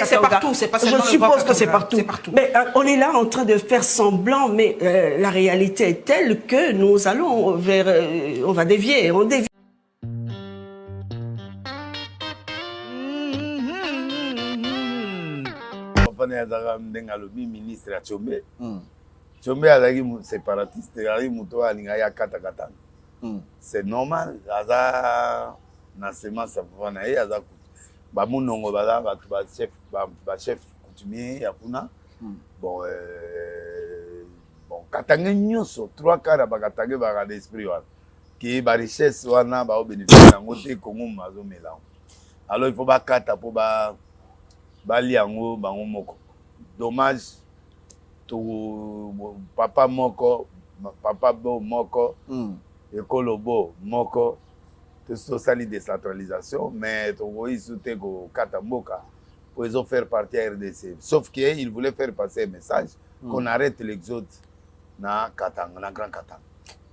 C'est partout, c'est pas seulement Je suppose que c'est partout. Mais on est là en train de faire semblant, mais la réalité est telle que nous allons vers... on va dévier, on dévie. Ministre Tchombe azaki séparatiste, azaki muto alinga ya kata. C'est normal, aza na semence savana ye aza ba munongo baza ba chef coutumier ya kuna. Bon Katanga nyonso 3 quarts ba Katanga ba d'esprit wana. Ki ba richesse wana ba bénéficier nango te Congo mazo mela. Alors il faut ba kata po ba liango bango moko. Dommage papa moko moko ekolo bo moko te sali décentralisation mais to voyi soute ko kata mboka pour ils ont faire partie à RDC sauf que il voulait faire passer un message qu'on arrête l'exode na Katanga na Grand Katanga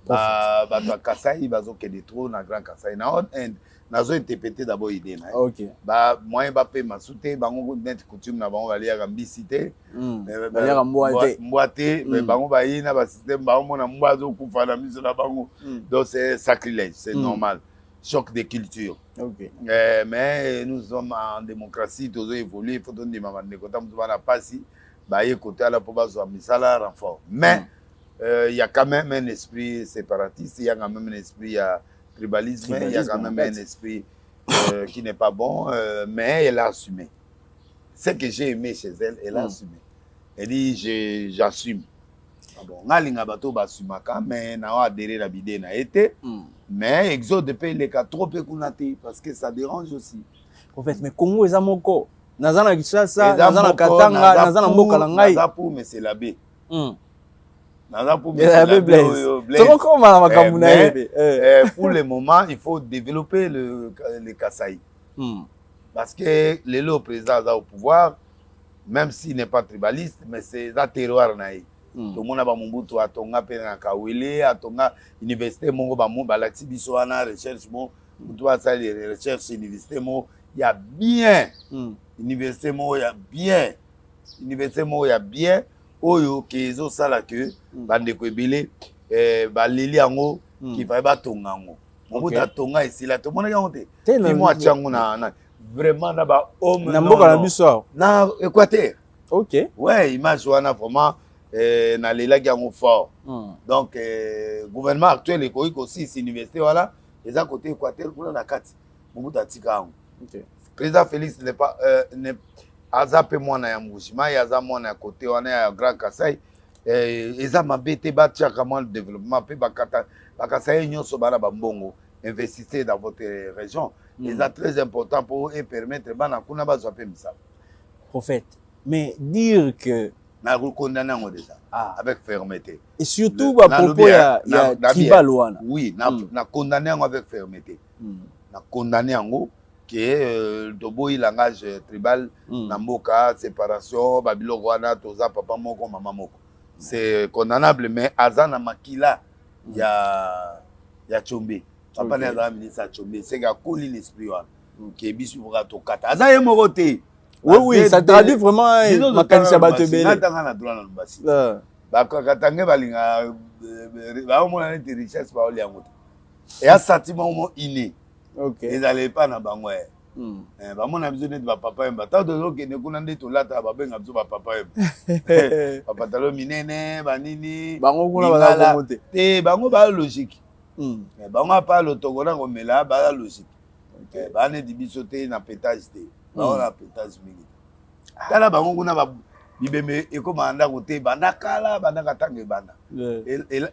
ba Kasai bazo ke de trop na Grand Kasai na on end nazo interpréter d'abord idée na OK ba moyen ba pe masute bango net coutume na bango balia ka mbisité balia mboité mais bango ba yina ba système bango mona mbazo kufa na miso na bango donc c'est sacrilège c'est normal choc de culture OK mais nous sommes en démocratie tous évoluer il faut donner maman ne kota mtu bana pasi ba ye côté ala po bazo misala renfort mais il y a quand même un esprit séparatiste il y a quand même un esprit tribalisme, il y a quand même un esprit qui n'est pas bon, mais elle a assumé. Ce que j'ai aimé chez elle, elle a assumé. Elle dit, j'assume. Bon, ngalinga bato basumaka, mais na adhéré la bidé na été, mais exode de pays les cas trop peu kunati parce que ça dérange aussi. En fait, mais Congo est à moko. Nazana Kishasa, Nazana Katanga, Nazana Mboka Langai. Nazapou, mais c'est l'abbé. Pour le moment, il faut développer le Kasaï. Parce que le président au pouvoir, même s'il n'est pas tribaliste, mais c'est un terroir. Tout le monde a Mumbutu, a Tonga, Penakawele, a Tonga, Université Mongo, Balati Bissoana, recherche, les recherches, Université Mo, il y a bien. Université Mo, il y a bien. Université Mo, il y a bien. Oyo kezo sala que bande ko ebele ba leli yango ki va ba tonga ngo mobuta tonga esila to mona yango te moi changu na vraiment na ba homme na mboka na biso na Équateur OK ouais image wana vraiment na lela yango fort donc gouvernement actuel et aussi université voilà les à côté Équateur kuna na kati mobuta tika ngo OK président Félix n'est pas azape mwana ya Mbushima yaza mwana ya côté wana ya Grand Kasai eza mabete batia comment le développement pe bakata bakasai nyonso bana bambongo investissez dans votre région c'est très important pour permettre bana kuna bazwa pe misala prophète mais dire que na condamné ngo déjà avec fermeté et surtout à propos ya tribal wana oui na condamné ngo avec fermeté na condamné ngo que Tobo il langage tribal Namboka séparation Babylone Rwanda toza papa moko maman moko c'est condamnable mais azana makila ya Tchombe papa na za ministre Tchombe c'est ga koli l'esprit wana qui biso pour to kata aza ye moko te. Oui, ça traduit vraiment ma kanisa batebele. Natanga na droit na mbasi. Ba katange balinga ba omona ne richesse ba oli yango. Et un sentiment mo inné. OK. Ils allaient pas na bango. Ba mona biso net ba papa yemba. Ta to ke ne kuna ndeto lata ba benga biso ba papa yemba. Papa talo minene ba nini. Bango kuna ba monter. Te bango ba logique. Bango pas le togona ko mela ba logique. OK. Ba ne di biso te na pétage te. Ba na pétage mingi. Tala bango kuna ba bibeme ekomanda kote banda kala banda katange banda.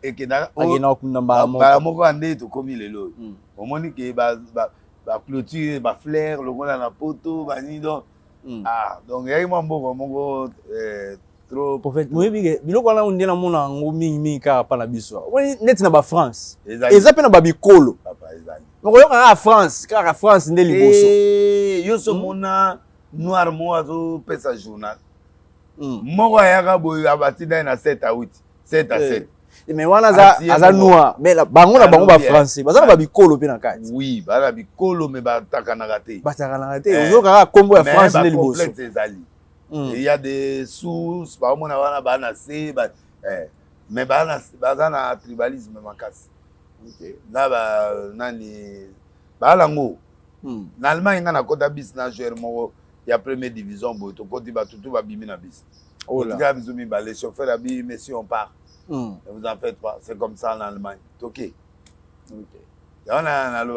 Ekeda agina okunda ba moko ande to komi lelo. Omoni ke ba clôture ba fleur le gona na poto ba ni donc donc yai mambo moko trop prophète moyebi biloko na ndena mona ngo mingi ka pa na biso. Woni net na ba France. Eza pe na ba bikolo. Papa ezali. Donc yo ka France, ka France nde liboso. Yo so mona noir mo azo pesa journal. Moko ayaka boyo abatinda na 7 à 8, 7 à 7. Mais wana za noir, mais bango na bango ba français. Baza na ba bikolo pe na kati. Oui, ba na bikolo mais ba takanaka te. Ba takanaka te. Ozo kaka kombo ya France nde liboso. Il y a des sources, ba mona wana ba na se ba mais baza na tribalisme makasi. OK. Na ba nani ba lango. Na Allemagne na kota bis na joueur moko ya première division boy to koti ba tutu ba bimi na bis. Oh là. Les chauffeurs abi messieurs on part. Ne vous en faites pas, c'est comme ça en Allemagne. OK. OK. On a le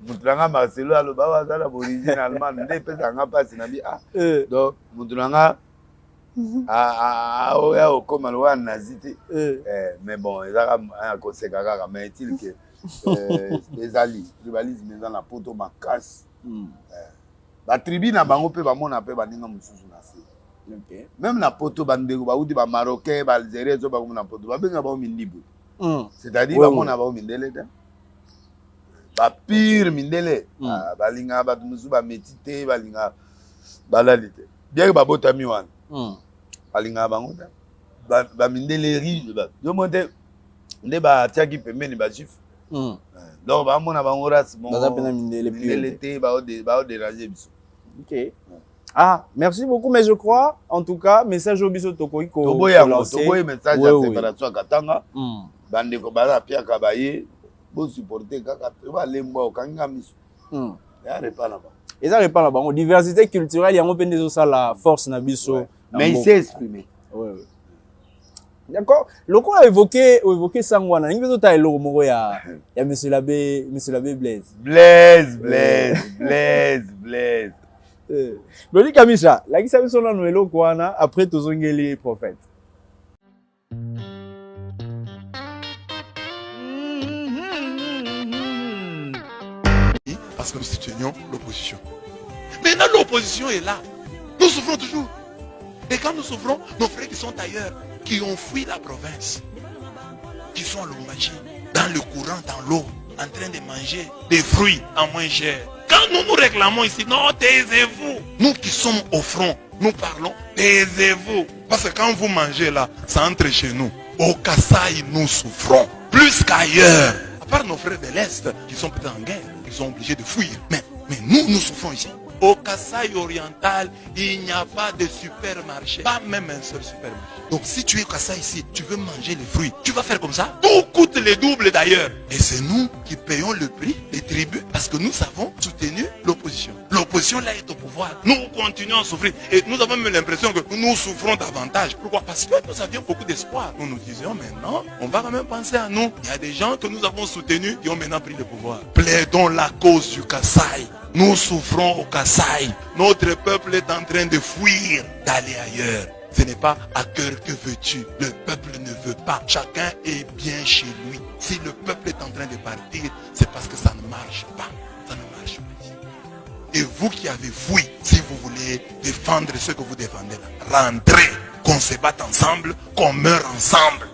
Mutlanga Marcelo le baba za la origine allemande ne pesa nga passe na bi donc mutlanga oya okoma lo wana nazite mais bon ezaka akoseka kaka mais il que ezali tribalisme dans la poto makasi ba tribu na bango pe ba mona pe ba ninga mususu na se. OK. Même na poto bandeko ba udi ba marocain ba algérien zo ba na poto ba benga ba mindibu. C'est-à-dire ba mona ba mindele ta. Ba pire mindele ba linga ba musu ba metite ba linga balalite. Bien ba botami wana. Ba linga bango ta. Ba mindele riche ba. Yo monte nde ba tiaki pembeni ba chief. Donc ba mona bango race bon. Ba pena mindele te ba o déranger biso. OK. Ah, merci beaucoup, mais je crois, en tout cas, message au biso tokoi ko. Toboya message à séparation Katanga. Bande ko bala pia kabaye, bo supporter kaka ba lembo kanga miso. Ya repa na ba. Eza repa na bango diversité culturelle yango pe ndezo ça la force na biso. Mais il s'est exprimé. Oui. D'accord. Loko a évoqué Sangwana. Ningi bezo ta eloko moko ya monsieur l'abbé Blaise. Blaise. Loli Kamisha, la kisa biso na noelo kwana après tozongeli prophète. Parce que nous soutenions l'opposition. Maintenant l'opposition est là. Nous souffrons toujours. Et quand nous souffrons, nos frères qui sont ailleurs, qui ont fui la province, qui sont à Lubumbashi, dans le courant, dans l'eau, en train de manger des fruits à moins cher. Quand nous nous réclamons ici, non, taisez-vous. Nous qui sommes au front, nous parlons, taisez-vous. Parce que quand vous mangez là, ça entre chez nous. Au Kasaï, nous souffrons. Plus qu'ailleurs. À part nos frères de l'Est, qui sont peut-être en guerre, ils sont obligés de fuir. Mais nous souffrons ici. Au Kasaï oriental, il n'y a pas de supermarché. Pas même un seul supermarché. Donc si tu es au Kasaï ici, tu veux manger les fruits, tu vas faire comme ça. Tout coûte le double d'ailleurs. Et c'est nous qui payons le prix des tribus parce que nous avons soutenu l'opposition. L'opposition là est au pouvoir. Nous continuons à souffrir. Et nous avons même l'impression que nous souffrons davantage. Pourquoi? Parce que nous avions beaucoup d'espoir. Nous nous disions maintenant, on va quand même penser à nous. Il y a des gens que nous avons soutenus qui ont maintenant pris le pouvoir. Plaidons la cause du Kasaï. Nous souffrons au Kasaï. Notre peuple est en train de fuir, d'aller ailleurs. Ce n'est pas à cœur que veux-tu. Le peuple ne veut pas. Chacun est bien chez lui. Si le peuple est en train de partir, c'est parce que ça ne marche pas. Ça ne marche pas. Et vous qui avez fui, si vous voulez défendre ce que vous défendez là, rentrez, qu'on se batte ensemble, qu'on meurt ensemble.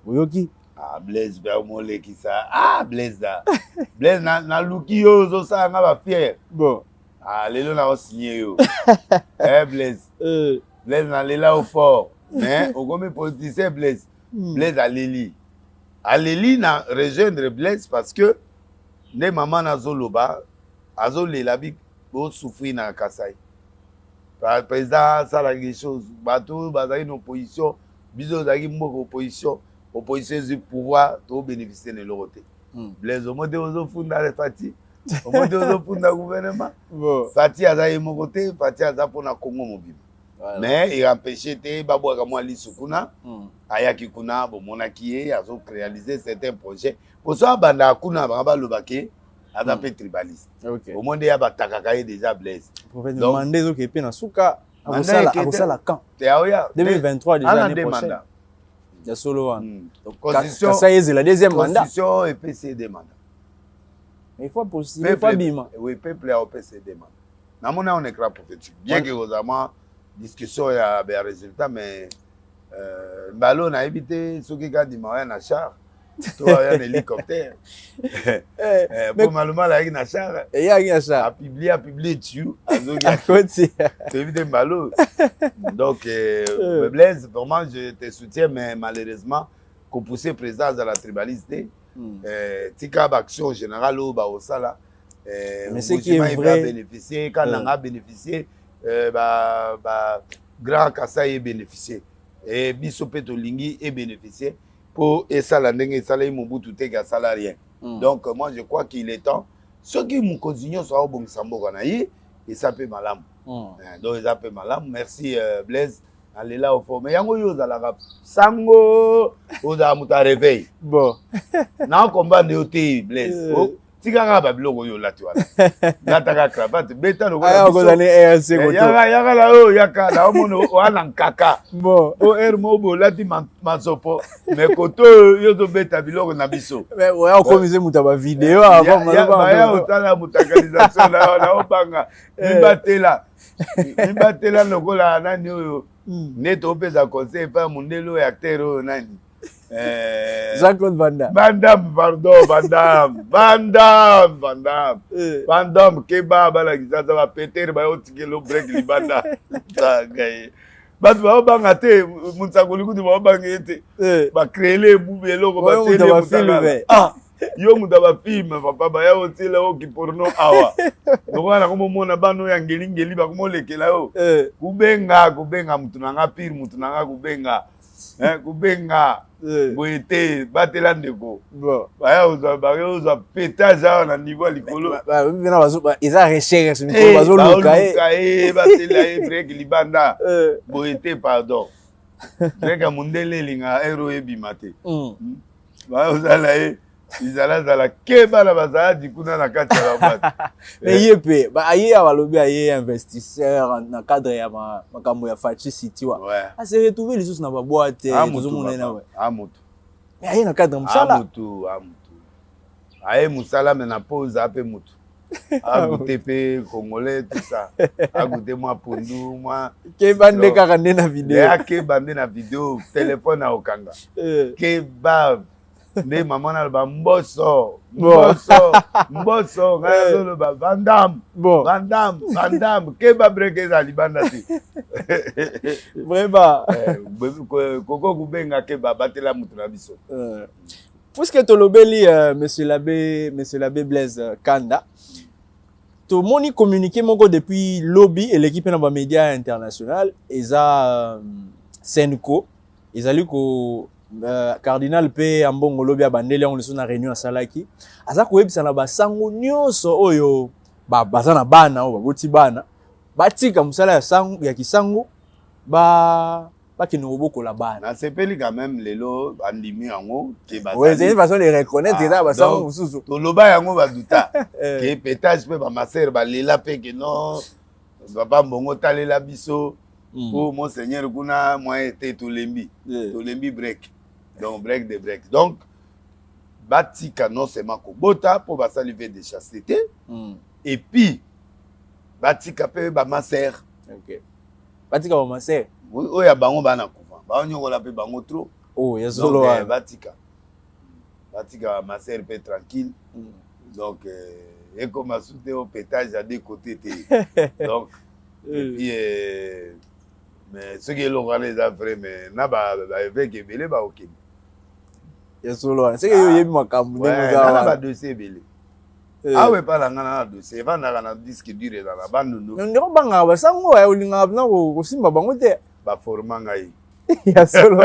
Oyoki. Ah, Blaise, Bermole qui ça. Ah, Blaise là. Blaise na luki yo zo ça nga ba fier. Bon. Ah, lelo na signé yo. Blaise. Blaise na lela au fort. Mais au comme politicien Blaise. Blaise à Lili. À Lili na rejoindre Blaise parce que ne maman na zoloba azo lela bi bo souffrir na Kasai. Président ça la quelque chose. Bato bazali une opposition, biso zaki mboko opposition du pouvoir to bénéficier de l'autre. Blaise au mode ozo funda le parti. Au mode ozo funda gouvernement. Fati azayi mokote, Fati aza pona Congo mobile. Mais il empêché te babo ka moi lisukuna. Ayaki kuna bo monaki e azo réaliser certains projets. Pour ça banda kuna ba lobake aza pe tribaliste. Au monde ya batakaka déjà Blaise. Prophète demander zo ke pe na suka akosala camp. 2023 déjà l'année prochaine. Ya solo one. Donc ça y est la deuxième mandat. Constitution et PCD mandat. Mais il faut possible, il faut bima. Oui, peuple a PCD mandat. Na mona on écran prophétique. Bien que vraiment discussion ya ba résultat mais ballon a évité ce qui a dit ma na char. Toi un hélicoptère. Pour malheureusement la na char. Et ya na char. A publié tu azogi à côté. C'est évité ballon. Donc Blaise vraiment je te soutiens mais malheureusement qu'on poussait présidence à la tribalité. Tika action générale au ba osala. Mais ce qui est vrai bénéficier quand on a bénéficié grand Kasai est bénéficié et biso petolingi est bénéficié pour et ça la ndenge sala Mobutu te ga salarié. Donc moi je crois qu'il est temps ceux qui m'ont continué sur au bon sambo kanayi et ça peut malam. Donc ça peut malam. Merci Blaise. Allez là au fond mais yango yo za la sango oza muta réveil. Bon. Na combat de oté Blaise. Tika ba biloko yo lati wana. Nataka cravate beta lo ko zane ANC ko to. Yaka la o yaka la omono wana nkaka. Bon. O mobo lati masopo. Mais koto yo to beta biloko na biso. Mais oya komise muta ba vidéo avant ba ya otala mutakalisation na opanga. Mibatela lokola nani oyo. Neto pesa conseil pa mundelo ya acteur nani. Jean-Claude Van Damme. Van Damme, Keba, Balagisa, va péter, va otikelo break libanda. Batu ba obanga te, munsakoliku ba obanga ete. Ba créer les boubelo ko ba télé yo muta ba film papa ba ya otile o ki porno awa. Donc ana ko mona bano ya ngeli ba ko lekela yo. Kubenga mutu nanga pire mutu nanga kubenga. Kubenga boete batela ndeko baya oza pétage na niveau likolo bina bazuba eza recherche mikolo bazoluka batela break libanda boete pardon break mundele linga ero ebimate baya ozala izala keba na bazadi kuna na kati ya batu mais yepe ba aye abalobi aye investisseur na cadre ya makambo ya Fachi City wa a se retrouver les na ba boîte tozomona na we amutu mais aye na cadre musala amutu aye musala mais na pause ape mutu agute pe congolais tout ça agute moi pondu moi kebande kaka na vidéo ya kebande na vidéo téléphone na okanga kebab ne maman na ba mboso ngazo le ba Van Damme keba breke za libanda ti vraiment koko kubenga keba batela mutu na biso puisque to lobeli monsieur l'abbé Blaise Kanda to moni communiqué moko depuis lobby et l'équipe na ba média international eza Senko ezali ko Cardinal P ambongo lobi abandeli on na réunion à Salaki aza koyebisa na basango nyonso oyo baza na bana o baboti bana batika musala ya sango ya kisango kino boko la bana na sepeli quand même lelo andimi yango ke bazali ouais c'est une façon de reconnaître ça basango mususu to loba yango baduta ke pétage pe ba maser ba lela pe que non papa mbongo talela biso pour monseigneur kuna moi était tolembi break. Donc, break. Donc, Batika non seulement Kobota pour saluer des chastetés. Et puis, Batika peut ba maser. Ok. Batika ba maser. Oui, il y a bango bana kufa. Bango la pe bango trop. Oh, il y a solo Batika. Batika maser peut tranquille. Donc, Et comme a sauté au pétage à deux côtés. Donc, et puis, mais ce qui est local, les affaires, mais n'a pas avec Ebele, bah ok. Il y a solo. C'est que il y a moi comme ouais, n'a pas dossier Ebele. Ah ouais, pas la ngana dossier. Va na disque dur dans la bande nous. Non banga ba sango ya ulinga na ko simba bango te. Ba forma ngai. Il y a solo.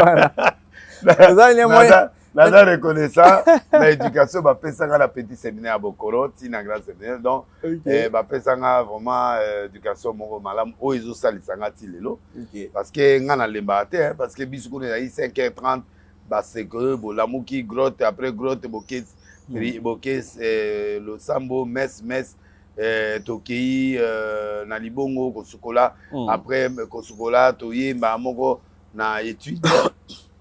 Nada reconnaissant l'éducation va faire ça la petit séminaire à Bokoro, tina grand séminaire donc va faire ça vraiment éducation mon malam o izo sali sanga tilelo parce que ngana lembate parce que bisu ko na 5h30 ba c'est que bolamuki grotte après grotte bokes le sambo mes tokei na libongo kosukola après kosukola toyemba moko na étude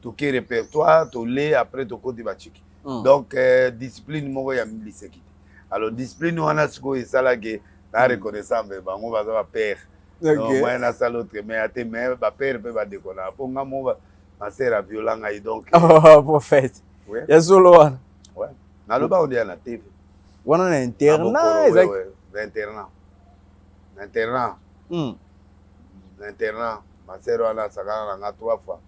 toke répertoire tolé après tokoti bachiki donc discipline moko ya miliseki alors discipline wana siko esala ke na reconnaissant be bango baza ba père donc moi na sala autre mais ate mais ba père pe ba dekona ponga mo ma sœur a violanga et donc oh prophète ya solo wana ouais na loba on dit na TV wana na internat exact internat ma sœur wana sakana nga 3 fois.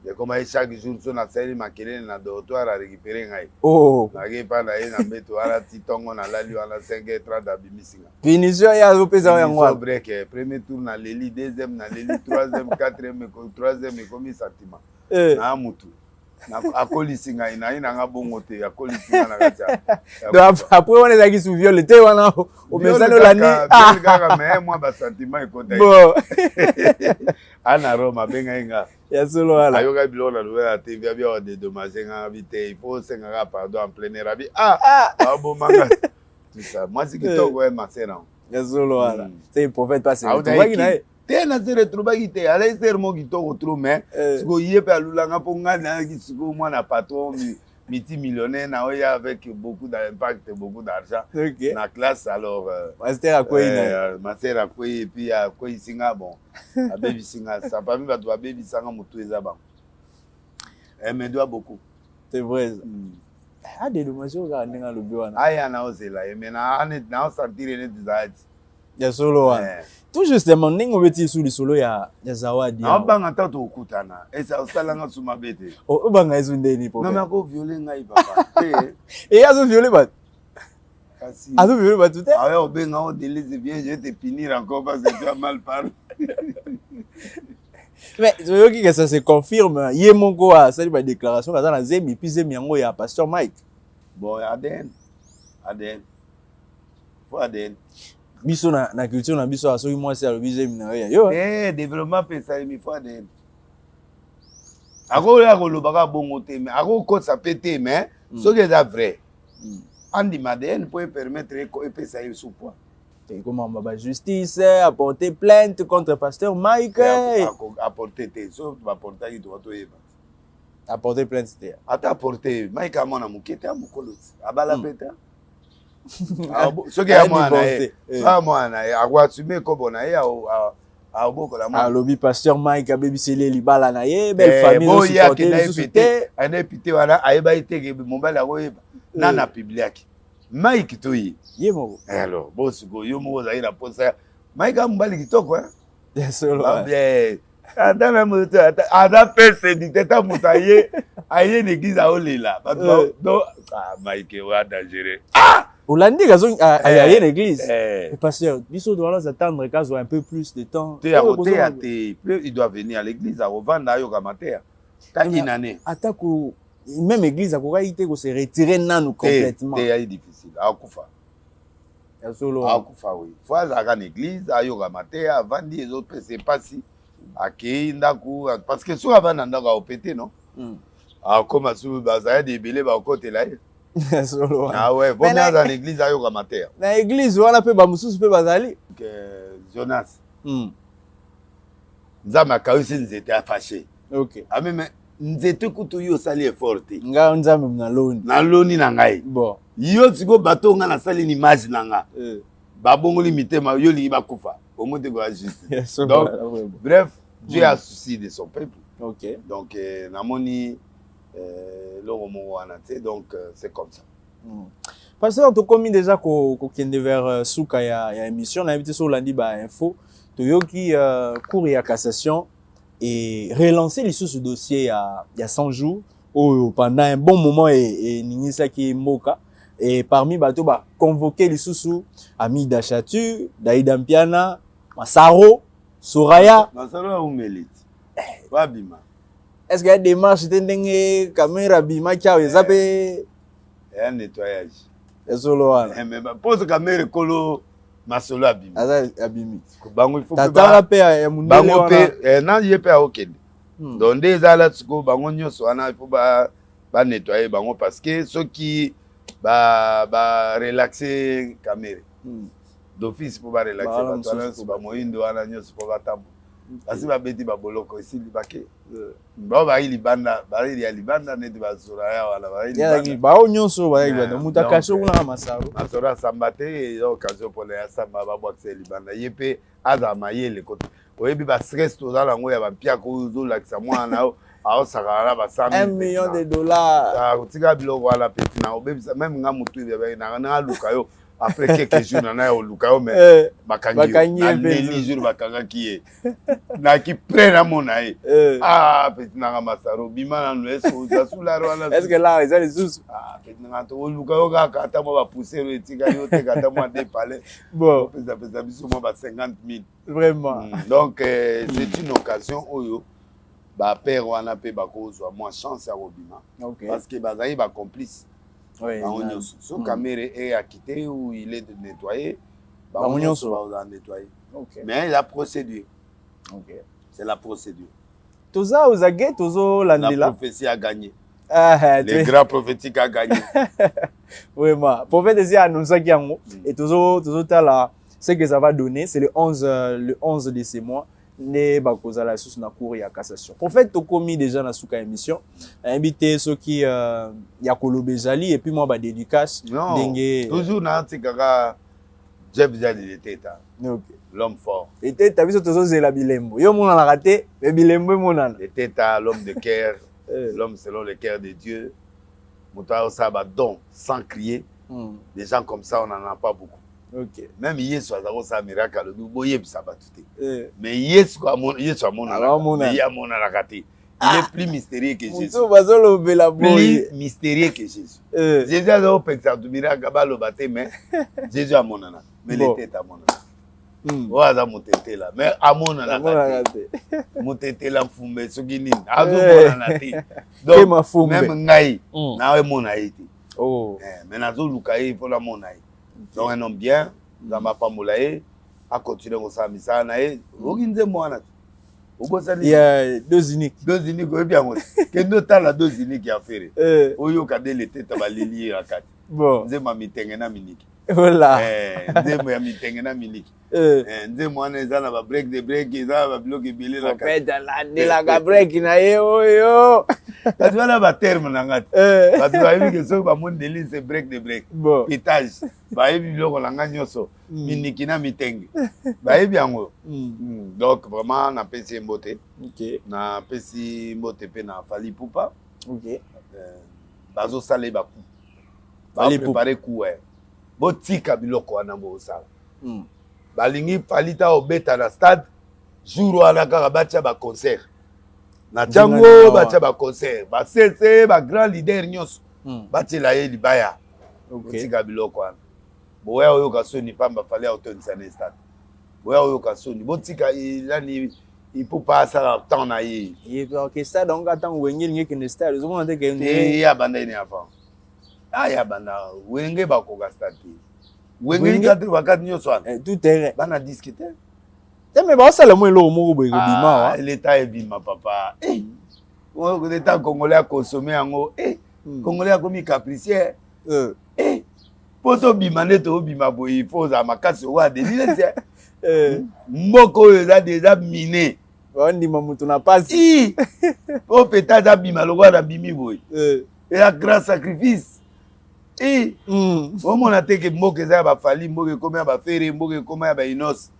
Et comme chaque jour, on a fait ma querelle dans le dortoir à récupérer. Oh! On a récupéré un béto à la titongo, on a la lu à la 5h30 d'Abimissinga. Finition, il y a un peu de break. Premier tour, on a l'élite, deuxième, on a l'élite, troisième, quatrième, troisième, et comme sentiment. Na mutu. À Colisinga, il y a un bon côté. À Colisinga, après, on est là sous viol. Tu on a au message de la nuit. Ah! Mais moi, ma sentiment est côté. Bon. Ana Roma, benga. Ya solo ala. Ayoka bilona loya TV abia dédommager ngabité il faut senga pardon en plein air abi ah bon manga tout ça moi c'est que toi ouais ma sœur ya solo ala c'est prophète pas c'est tobaki na te na zere trobaki te ala ser mo kitoko trop mais siko yepe alulanga ponga na kisiko mwana patron multimillionnaire na oya avec beaucoup d'impact beaucoup d'argent na classe alors master akoyi master akoyi et puis akoyi singa bon a baby singa ça pas mi bato ba baby sanga mutu ezaba elle me doit beaucoup c'est vrai ah des domations ka ndinga lobi wana aya na ozela mais na sentir ne desati ya solo wana tout justement ndingo beti sous le solo ya zawadi na banga tato okutana esa osalanga suma bete o banga ezo ndeni po non mais ko violer ngai papa et azo violer bat azo violer bat tout ah ouais obenga o délice bien je vais te punir encore parce que tu as mal parlé mais je veux que ça se confirme yé monko a sali ba déclaration kaza na zemi puis zemi yango ya pasteur Mike bon aden faut aden biso na culture na biso asoki mwasi alobi zemi na yo développement pesa mi fois de ako ya kolobaka bongo te mais ako kosa pete mais soki eza vrai andima den peut permettre epesa ye sous poids comment ba justice apporter plainte contre pasteur Mike apporter te so ba porter ki to yeba apporter plainte te ata apporter Mike amona mukete amukoloti abala peta soki ya mwana akwasume kombo na ye abokola mwana alobi pasteur Mike abebiseli libala na ye belle famille osupporte lisusu te ane pite wana ayeba eteke mobali akoyeba nana bibliaki Mike toyi ye moko alors bosiko yo moko ozali na posa Mike amobali kitoko atana moto aza pese diteta moto aye na église aolela Mike oya dangereux Olandi gazo aye na église et pasteur biso doit nous attendre kazo un peu plus de temps il doit venir à l'église à revendre ayoka mater une année atako même église akoka ite ko se retirer nanu complètement c'est difficile akufa ya solo akufa oui faut à l'église ayoka mater vandi les autres c'est pas si akei ndaku parce que so avana ndaka opété non comme sous bazaya de belé ba kotela ye solo ah ouais bon dans l'église ayoka mater na église wana pe ba mususu pe bazali Jonas nzama kausi nzete afashe OK ah mais nzete kutu yo sali effort nga nzambe na loni na ngai bon yo siko bato nga na sali ni image na nga babongoli mitema yo li bakufa au monde de justice donc bref Dieu a souci de son peuple OK donc namoni donc c'est comme ça parce que on te commis déjà ko kende vers suka ya émission na invité sur lundi ba info to yoki cour ya cassation et relancer les sous ce dossier il y a 100 jours pendant un bon moment et ningisa qui moka et parmi bato ba convoquer les sous Ami Dachatu, Daïda Mpiana, Masaro, Soraya. Masaro Umelit. Wabima. Est-ce qu'il y a des marches de caméra bima qui a zappé un nettoyage. Et solo mais pose caméra kolo masolo abimi. Abimi. Bango il faut que ba pe bango pe na yepe a okende. Donc des ala tsiko bango nyoso ana il faut ba nettoyer bango parce que ceux qui ba relaxer caméra. D'office pour ba relaxer ba moindo ana nyoso pour ba tambo. Asi ba beti ba boloko ici libake. Ba libanda ya libanda ne ba Soraya wala ba libanda. Ya ba nyonso ba libanda mutakasho kuna masaro. Masoro sambate occasion pour les samba ba boxe libanda yepe azama yele kote. Oyebi ba stress to za lango ya ba pia ko zo lakisa mwana ao sakara ba 100 million de dollars. Ah utika biloko wala petit na obebi même nga mutu be na luka yo. Après quelques jours na yo luka yo mais bakangi na les jours bakanga kié na ki prena mona ah petit na masaro bima na no eso za sularo wana est-ce que là ils ont les sous ah petit na to luka yo ka ata mo ba pousser le tika yo te ka ta mo de palais bon pesa biso mo ba 50 000 vraiment donc c'est une occasion oyo ba père wana pe ba ko zo moi chance ya robima parce que bazali ba complice. Oui, son caméra est acquitté ou il est nettoyé. On va nettoyer. Mais la procédure. C'est la procédure. Toza Ozage, Tozo Landela. La prophétie a gagné. Les grands prophétiques a gagné. Vraiment. Prophète a annoncé qu'il y a un et Tozo Tala, ce que ça va donner, c'est le 11 de ce mois. Ne bakoza la sous na cour ya cassation. Prophète to commis déjà na souka émission invité ceux qui ya kolobe jali et puis moi ba dédicace dengue toujours na tikaka Jeff Jali de teta. L'homme fort. Et teta biso tozo zela bilembo. Yo mona na raté mais bilembo mona. Le teta l'homme de cœur, l'homme selon le cœur de Dieu. Mouta ça ba don sans crier. Des gens comme ça on en a pas beaucoup. Même Yesu azako sa miracle le boye bisa batuté. Mais Yesu Yesu amona il y a mon rakati. Il est plus mystérieux que Jésus. Plus mystérieux que Jésus. Jésus a au pecteur du miracle balo baté mais Jésus amonana. Mais les têtes amonana. Oaza motete là mais amonana rakati. Motete là fumbe sogini azo monana te. Donc même ngai na we mona ite. Oh. Mais nazo lukai pour la mona. Donc un homme bien, dans ma famille, a continué comme ça, il y a deux uniques. Deux uniques, oui, bien. Quel d'autre a deux uniques qui a fait? Oui, au cas de l'été, tu vas les lier à quatre. Bon. Je m'ai mis un minute. Voilà. Je m'ai mis un minute. Je m'ai mis un break de break, ils ont bloqué Billy. En fait, de la break, il y a yo. Tu vois là, terme, nangat. Tu vois, il y a des choses qui c'est break de break. Pétage. Bah, il y a des choses qui minikina miteng. Bah, il y a donc, vraiment, on a passé une beauté. On a passé une beauté, on a fallu poupa. Ok. Bazo salé bakou. Bazo préparé koué. Botika biloko wana bo sala. Balingi palita obeta na stade jour wana kaka batia ba concert. Na tango batia ba concert, ba CC ba grand leader nyos. Batia la ye libaya. Botika biloko wana. Boya oyo kasoni pamba fallait autonisa na stade. Boya oyo kasoni botika ilani il peut pas ça temps na ye. OK ça donc attends wengi lingi ke stade. Zo mona te ke ni ya banda ni avant. Aya bana wenge bakoka stade. Wenge kadri wakati nyo swana. Tout terrain. Bana discuter. Mais ba sala mo lo mo boy bima wa. L'état est bima papa. O l'état congolais a consommé yango. Congolais a commis capricieux. Poto bima neto bima boy faut za makasi wa de dire. Mboko eza déjà miné. On dit mamutu na passe. O peta bima lo wa bimi boy. Et un grand sacrifice. Au moins, que mboke za ba fali mboke koma ba fere mboke koma ba inos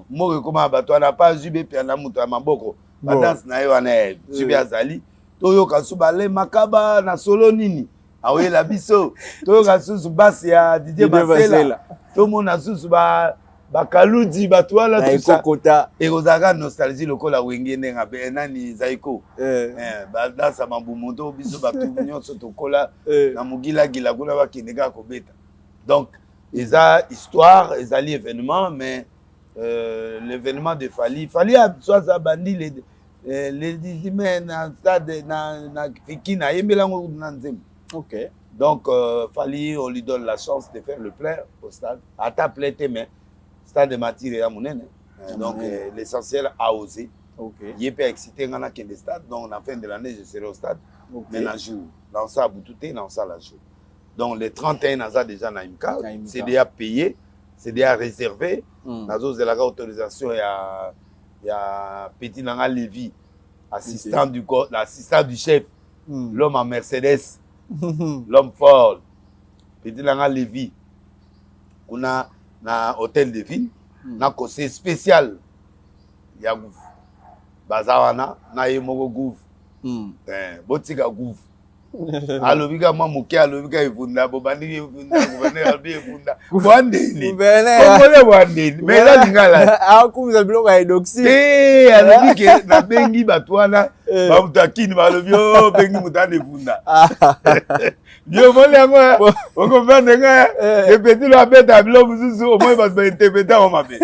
mboke koma ba to na pas jube pe na mutu maboko ba dance na yo na jube azali to yo kasuba le makaba na solo nini aoye la biso to ka susu basi ya Didier Basela to mona susu ba Kaludi bato wala tout ça et kozaka nostalgie lokola wenge ndenga be nani Zaiko ba sa mambumoto biso bato nyonso tokola na mugila gila kuna bakindeka kobeta donc eza histoire ezali événement mais l'événement de Fally a soit bandi les 10 semaines na stade na Fikina yembelango na nzembo. OK. Donc Fally on lui donne la chance de faire le plein au stade ata plein mais stade de Matire ya munene donc l'essentiel a osé. OK. Il est pas excité ngana que le stade donc la fin de l'année je serai au stade. Mais la jour dans ça boutouté dans ça la jour. Donc les 31 naza déjà na imka c'est déjà payé, c'est déjà réservé. Nazo zelaka autorisation ya petit nanga Lévi assistant du l'assistant du chef l'homme en Mercedes l'homme fort petit nanga Lévi kuna na hôtel de ville na conseil spécial ya gouf bazawana na yemoko gouf botika gouf alobika mwa muke alobika evunda bobandi evunda gouverneur albi evunda bwandeni kongole bwandeni mais là lingala akuza biloko ya doxy alobike na bengi bato wana bamutakini balobi o bengi mutane evunda Dieu vole yango on comprendre nga répéter la bête à bilo mususu au moins bato ba interpréter on mabe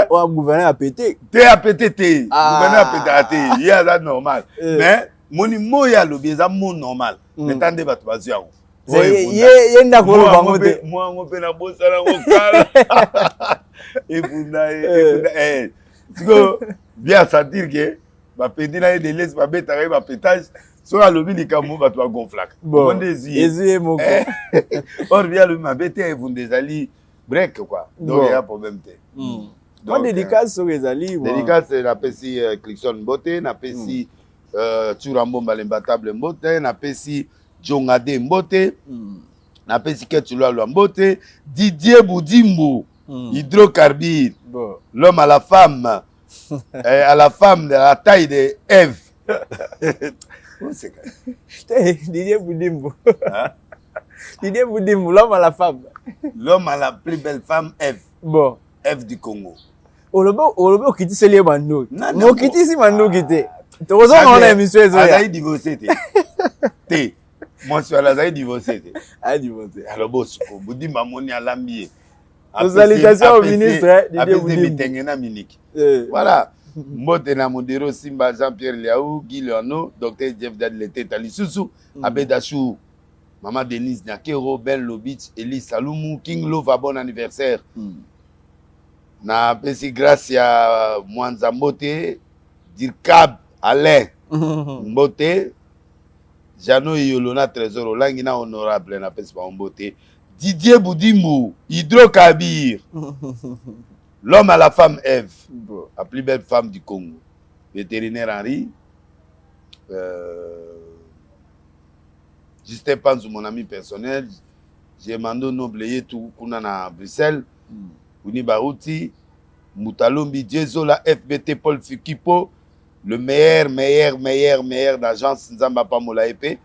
o gouverneur a pété a pété gouverneur a pété il y a ça normal mais moni moya lobi eza mo normal metande bato bazu yango ye ndako bango te moi ngope na bosala ngokala efunda siko bien sentir que ba pété na de laisse ba beta ba pétage so alobi likambo bato ba gonflaka bon ezie moko or bien le ma beta efunda ezali break quoi donc il y a problème te donc dédicace sur ezali dédicace na pesi Clickson Mbote na pesi Turambo Malembatable Mbote na pesi Jongade Mbote na pesi Ketulwa Mbote Didier Boudimbo hydrocarbure l'homme à la femme de la taille de Ève Didier Boudimbo Didier Boudimbo l'homme à la femme l'homme à la plus belle femme Ève bon Ève du Congo olobo kiti selie mando mo kiti si mando kiti tozo on a émission ezo ya azayi divorcé te moi sur azayi divorcé te divorcé alors boss ko Boudimba moni alambi salutations au ministre Didier Boudimbo mitengena miniki voilà mbote na modero Simba Jean-Pierre Liaou Guy Leono Dr Jeff Dadlete Talisusu Abedachou Maman Denise Nyakero Ben Lobich Elie Salumu King Lova bon anniversaire na pesi grâce ya Mwanza Mbote Dirkab Alain Mbote Jano Yolona Trésor Olangi na honorable na pesi pa Mbote Didier Boudimbo hydrocarbure l'homme à la femme Ève la plus belle femme du Congo vétérinaire Henri Justin Panzou mon ami personnel j'ai mandé Nobleye tout kuna na Bruxelles Uni Barouti, Moutalombi, Diezola, FBT, Paul Fukipo, le meilleur d'agence Nzamba Pamola EP,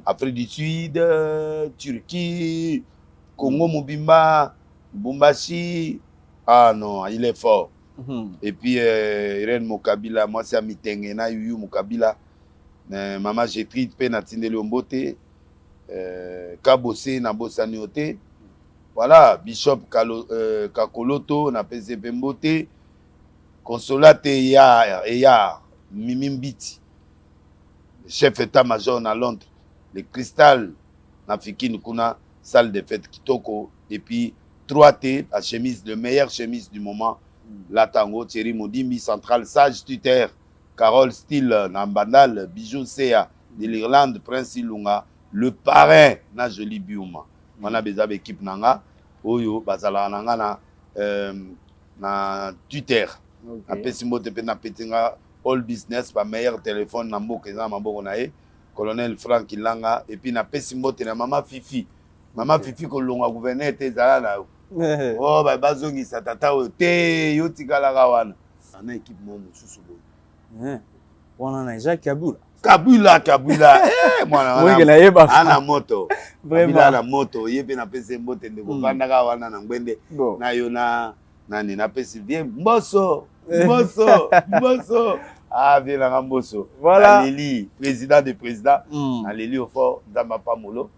Afrique du Sud, Turquie, Congo Mobimba, Bumbashi. Ah non, il est fort. Et puis, Irène Mokabila, moi c'est Amitengena, Yuyu Mokabila, Maman Jetrit, Penatine Leombote, Kabose, Nabosaniote. Voilà, Bishop Kakoloto, na PCP Mbote, Consolate Eyar, Mimimbiti, le chef état-major na Londres, le Cristal, na Fikine Kuna, salle de fête Kitoko, et puis 3T, la chemise, le meilleur chemise du moment, la Tango, Thierry Modimbi, Central, Sage Tuteur, Carole Steele, Nambandal, Bijou Sea, de l'Irlande, Prince Ilunga, le parrain, na Joli Biouma. On a besoin d'équipe nanga oyo bazala nanga na Twitter na pesimo te na petinga all business pa meilleur téléphone na mboka za maboko na e colonel Frank Ilanga et puis na pesimo te na mama Fifi ko longa gouverneur te zala na oh ba bazongi satata o te yo tikala kawana na équipe mo mususu bo wana na Jacques Kabula Kabula mwana ana moto Vraiment. La moto, il y a une PC moto de Bovandaka wana na ngwende. Na yo na nani na PC bien Mbosso. Ah, bien la Mbosso. Voilà. Aleli, président de président. Aleli au fort Zamba Pamolo.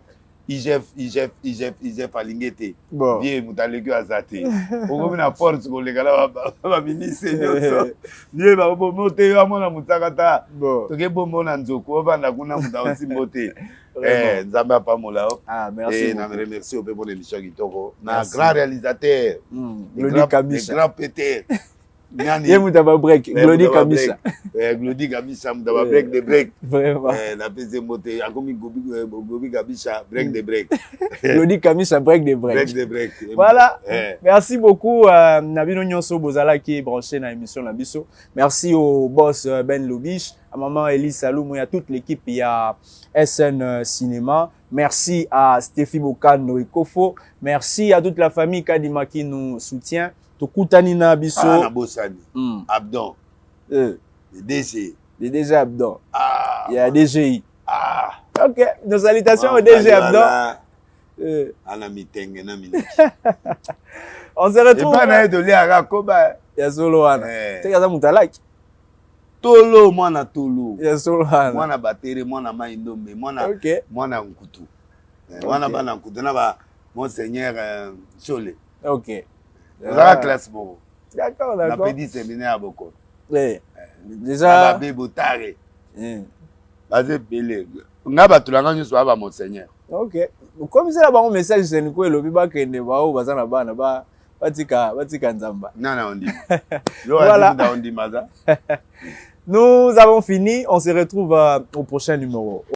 IGF alingete. Bien mutaleki azate. Oko na force ko lekala ba ministre nyoso. Nie ba bo mote yo amona mutakata. Toke bombo na nzoko banda kuna muta aussi mote. Nzamba Pamolo. Ah, merci. Et na remercie au bon émission kitoko. Na grand réalisateur. Glody Kamisa. Grand péter. Ye mutaba break. Glody Kamisa. Glody Kamisa mutaba break de break. Vraiment. La PC moté akomi Gobi Kamisa break de break. Glody Kamisa break de break. Break de break. Voilà. Merci beaucoup Nabino Nyonso Bozala qui est branché dans l'émission La Bisso. Merci au boss Ben Lobish, à maman Elise Saloum et à toute l'équipe. Il y a SN Cinéma. Merci à Stéphie Bokano et Kofo. Merci à toute la famille Kadima qui nous soutient. Tokutani na biso. Ah, na Bossani. Abdon. Le DG. Le DG Abdon. Ah. Il y a DGI. Ah. Ok. Nos salutations au DG Abdon. On se retrouve. Et pas naïe de l'Iara Koba. Ya solo wana. C'est ça mutalaki. Tolo mwana tolo. Ya solo wana. Mwana batere mwana maindombe mwana mwana nkutu. Mwana bana nkutu na ba Monseigneur Chole. Ok. La classe bon. D'accord, d'accord. La petit séminaire beaucoup. Déjà bébé tare. Bazé belé. Ngaba tulanga nyo so ba Monseigneur. Ok. Comme ça là ba message c'est ni ko elobi ba kende ba o bazana bana ba batika nzamba. Nana on dit. Voilà. On dit maza. Nous avons fini, on se retrouve au prochain numéro.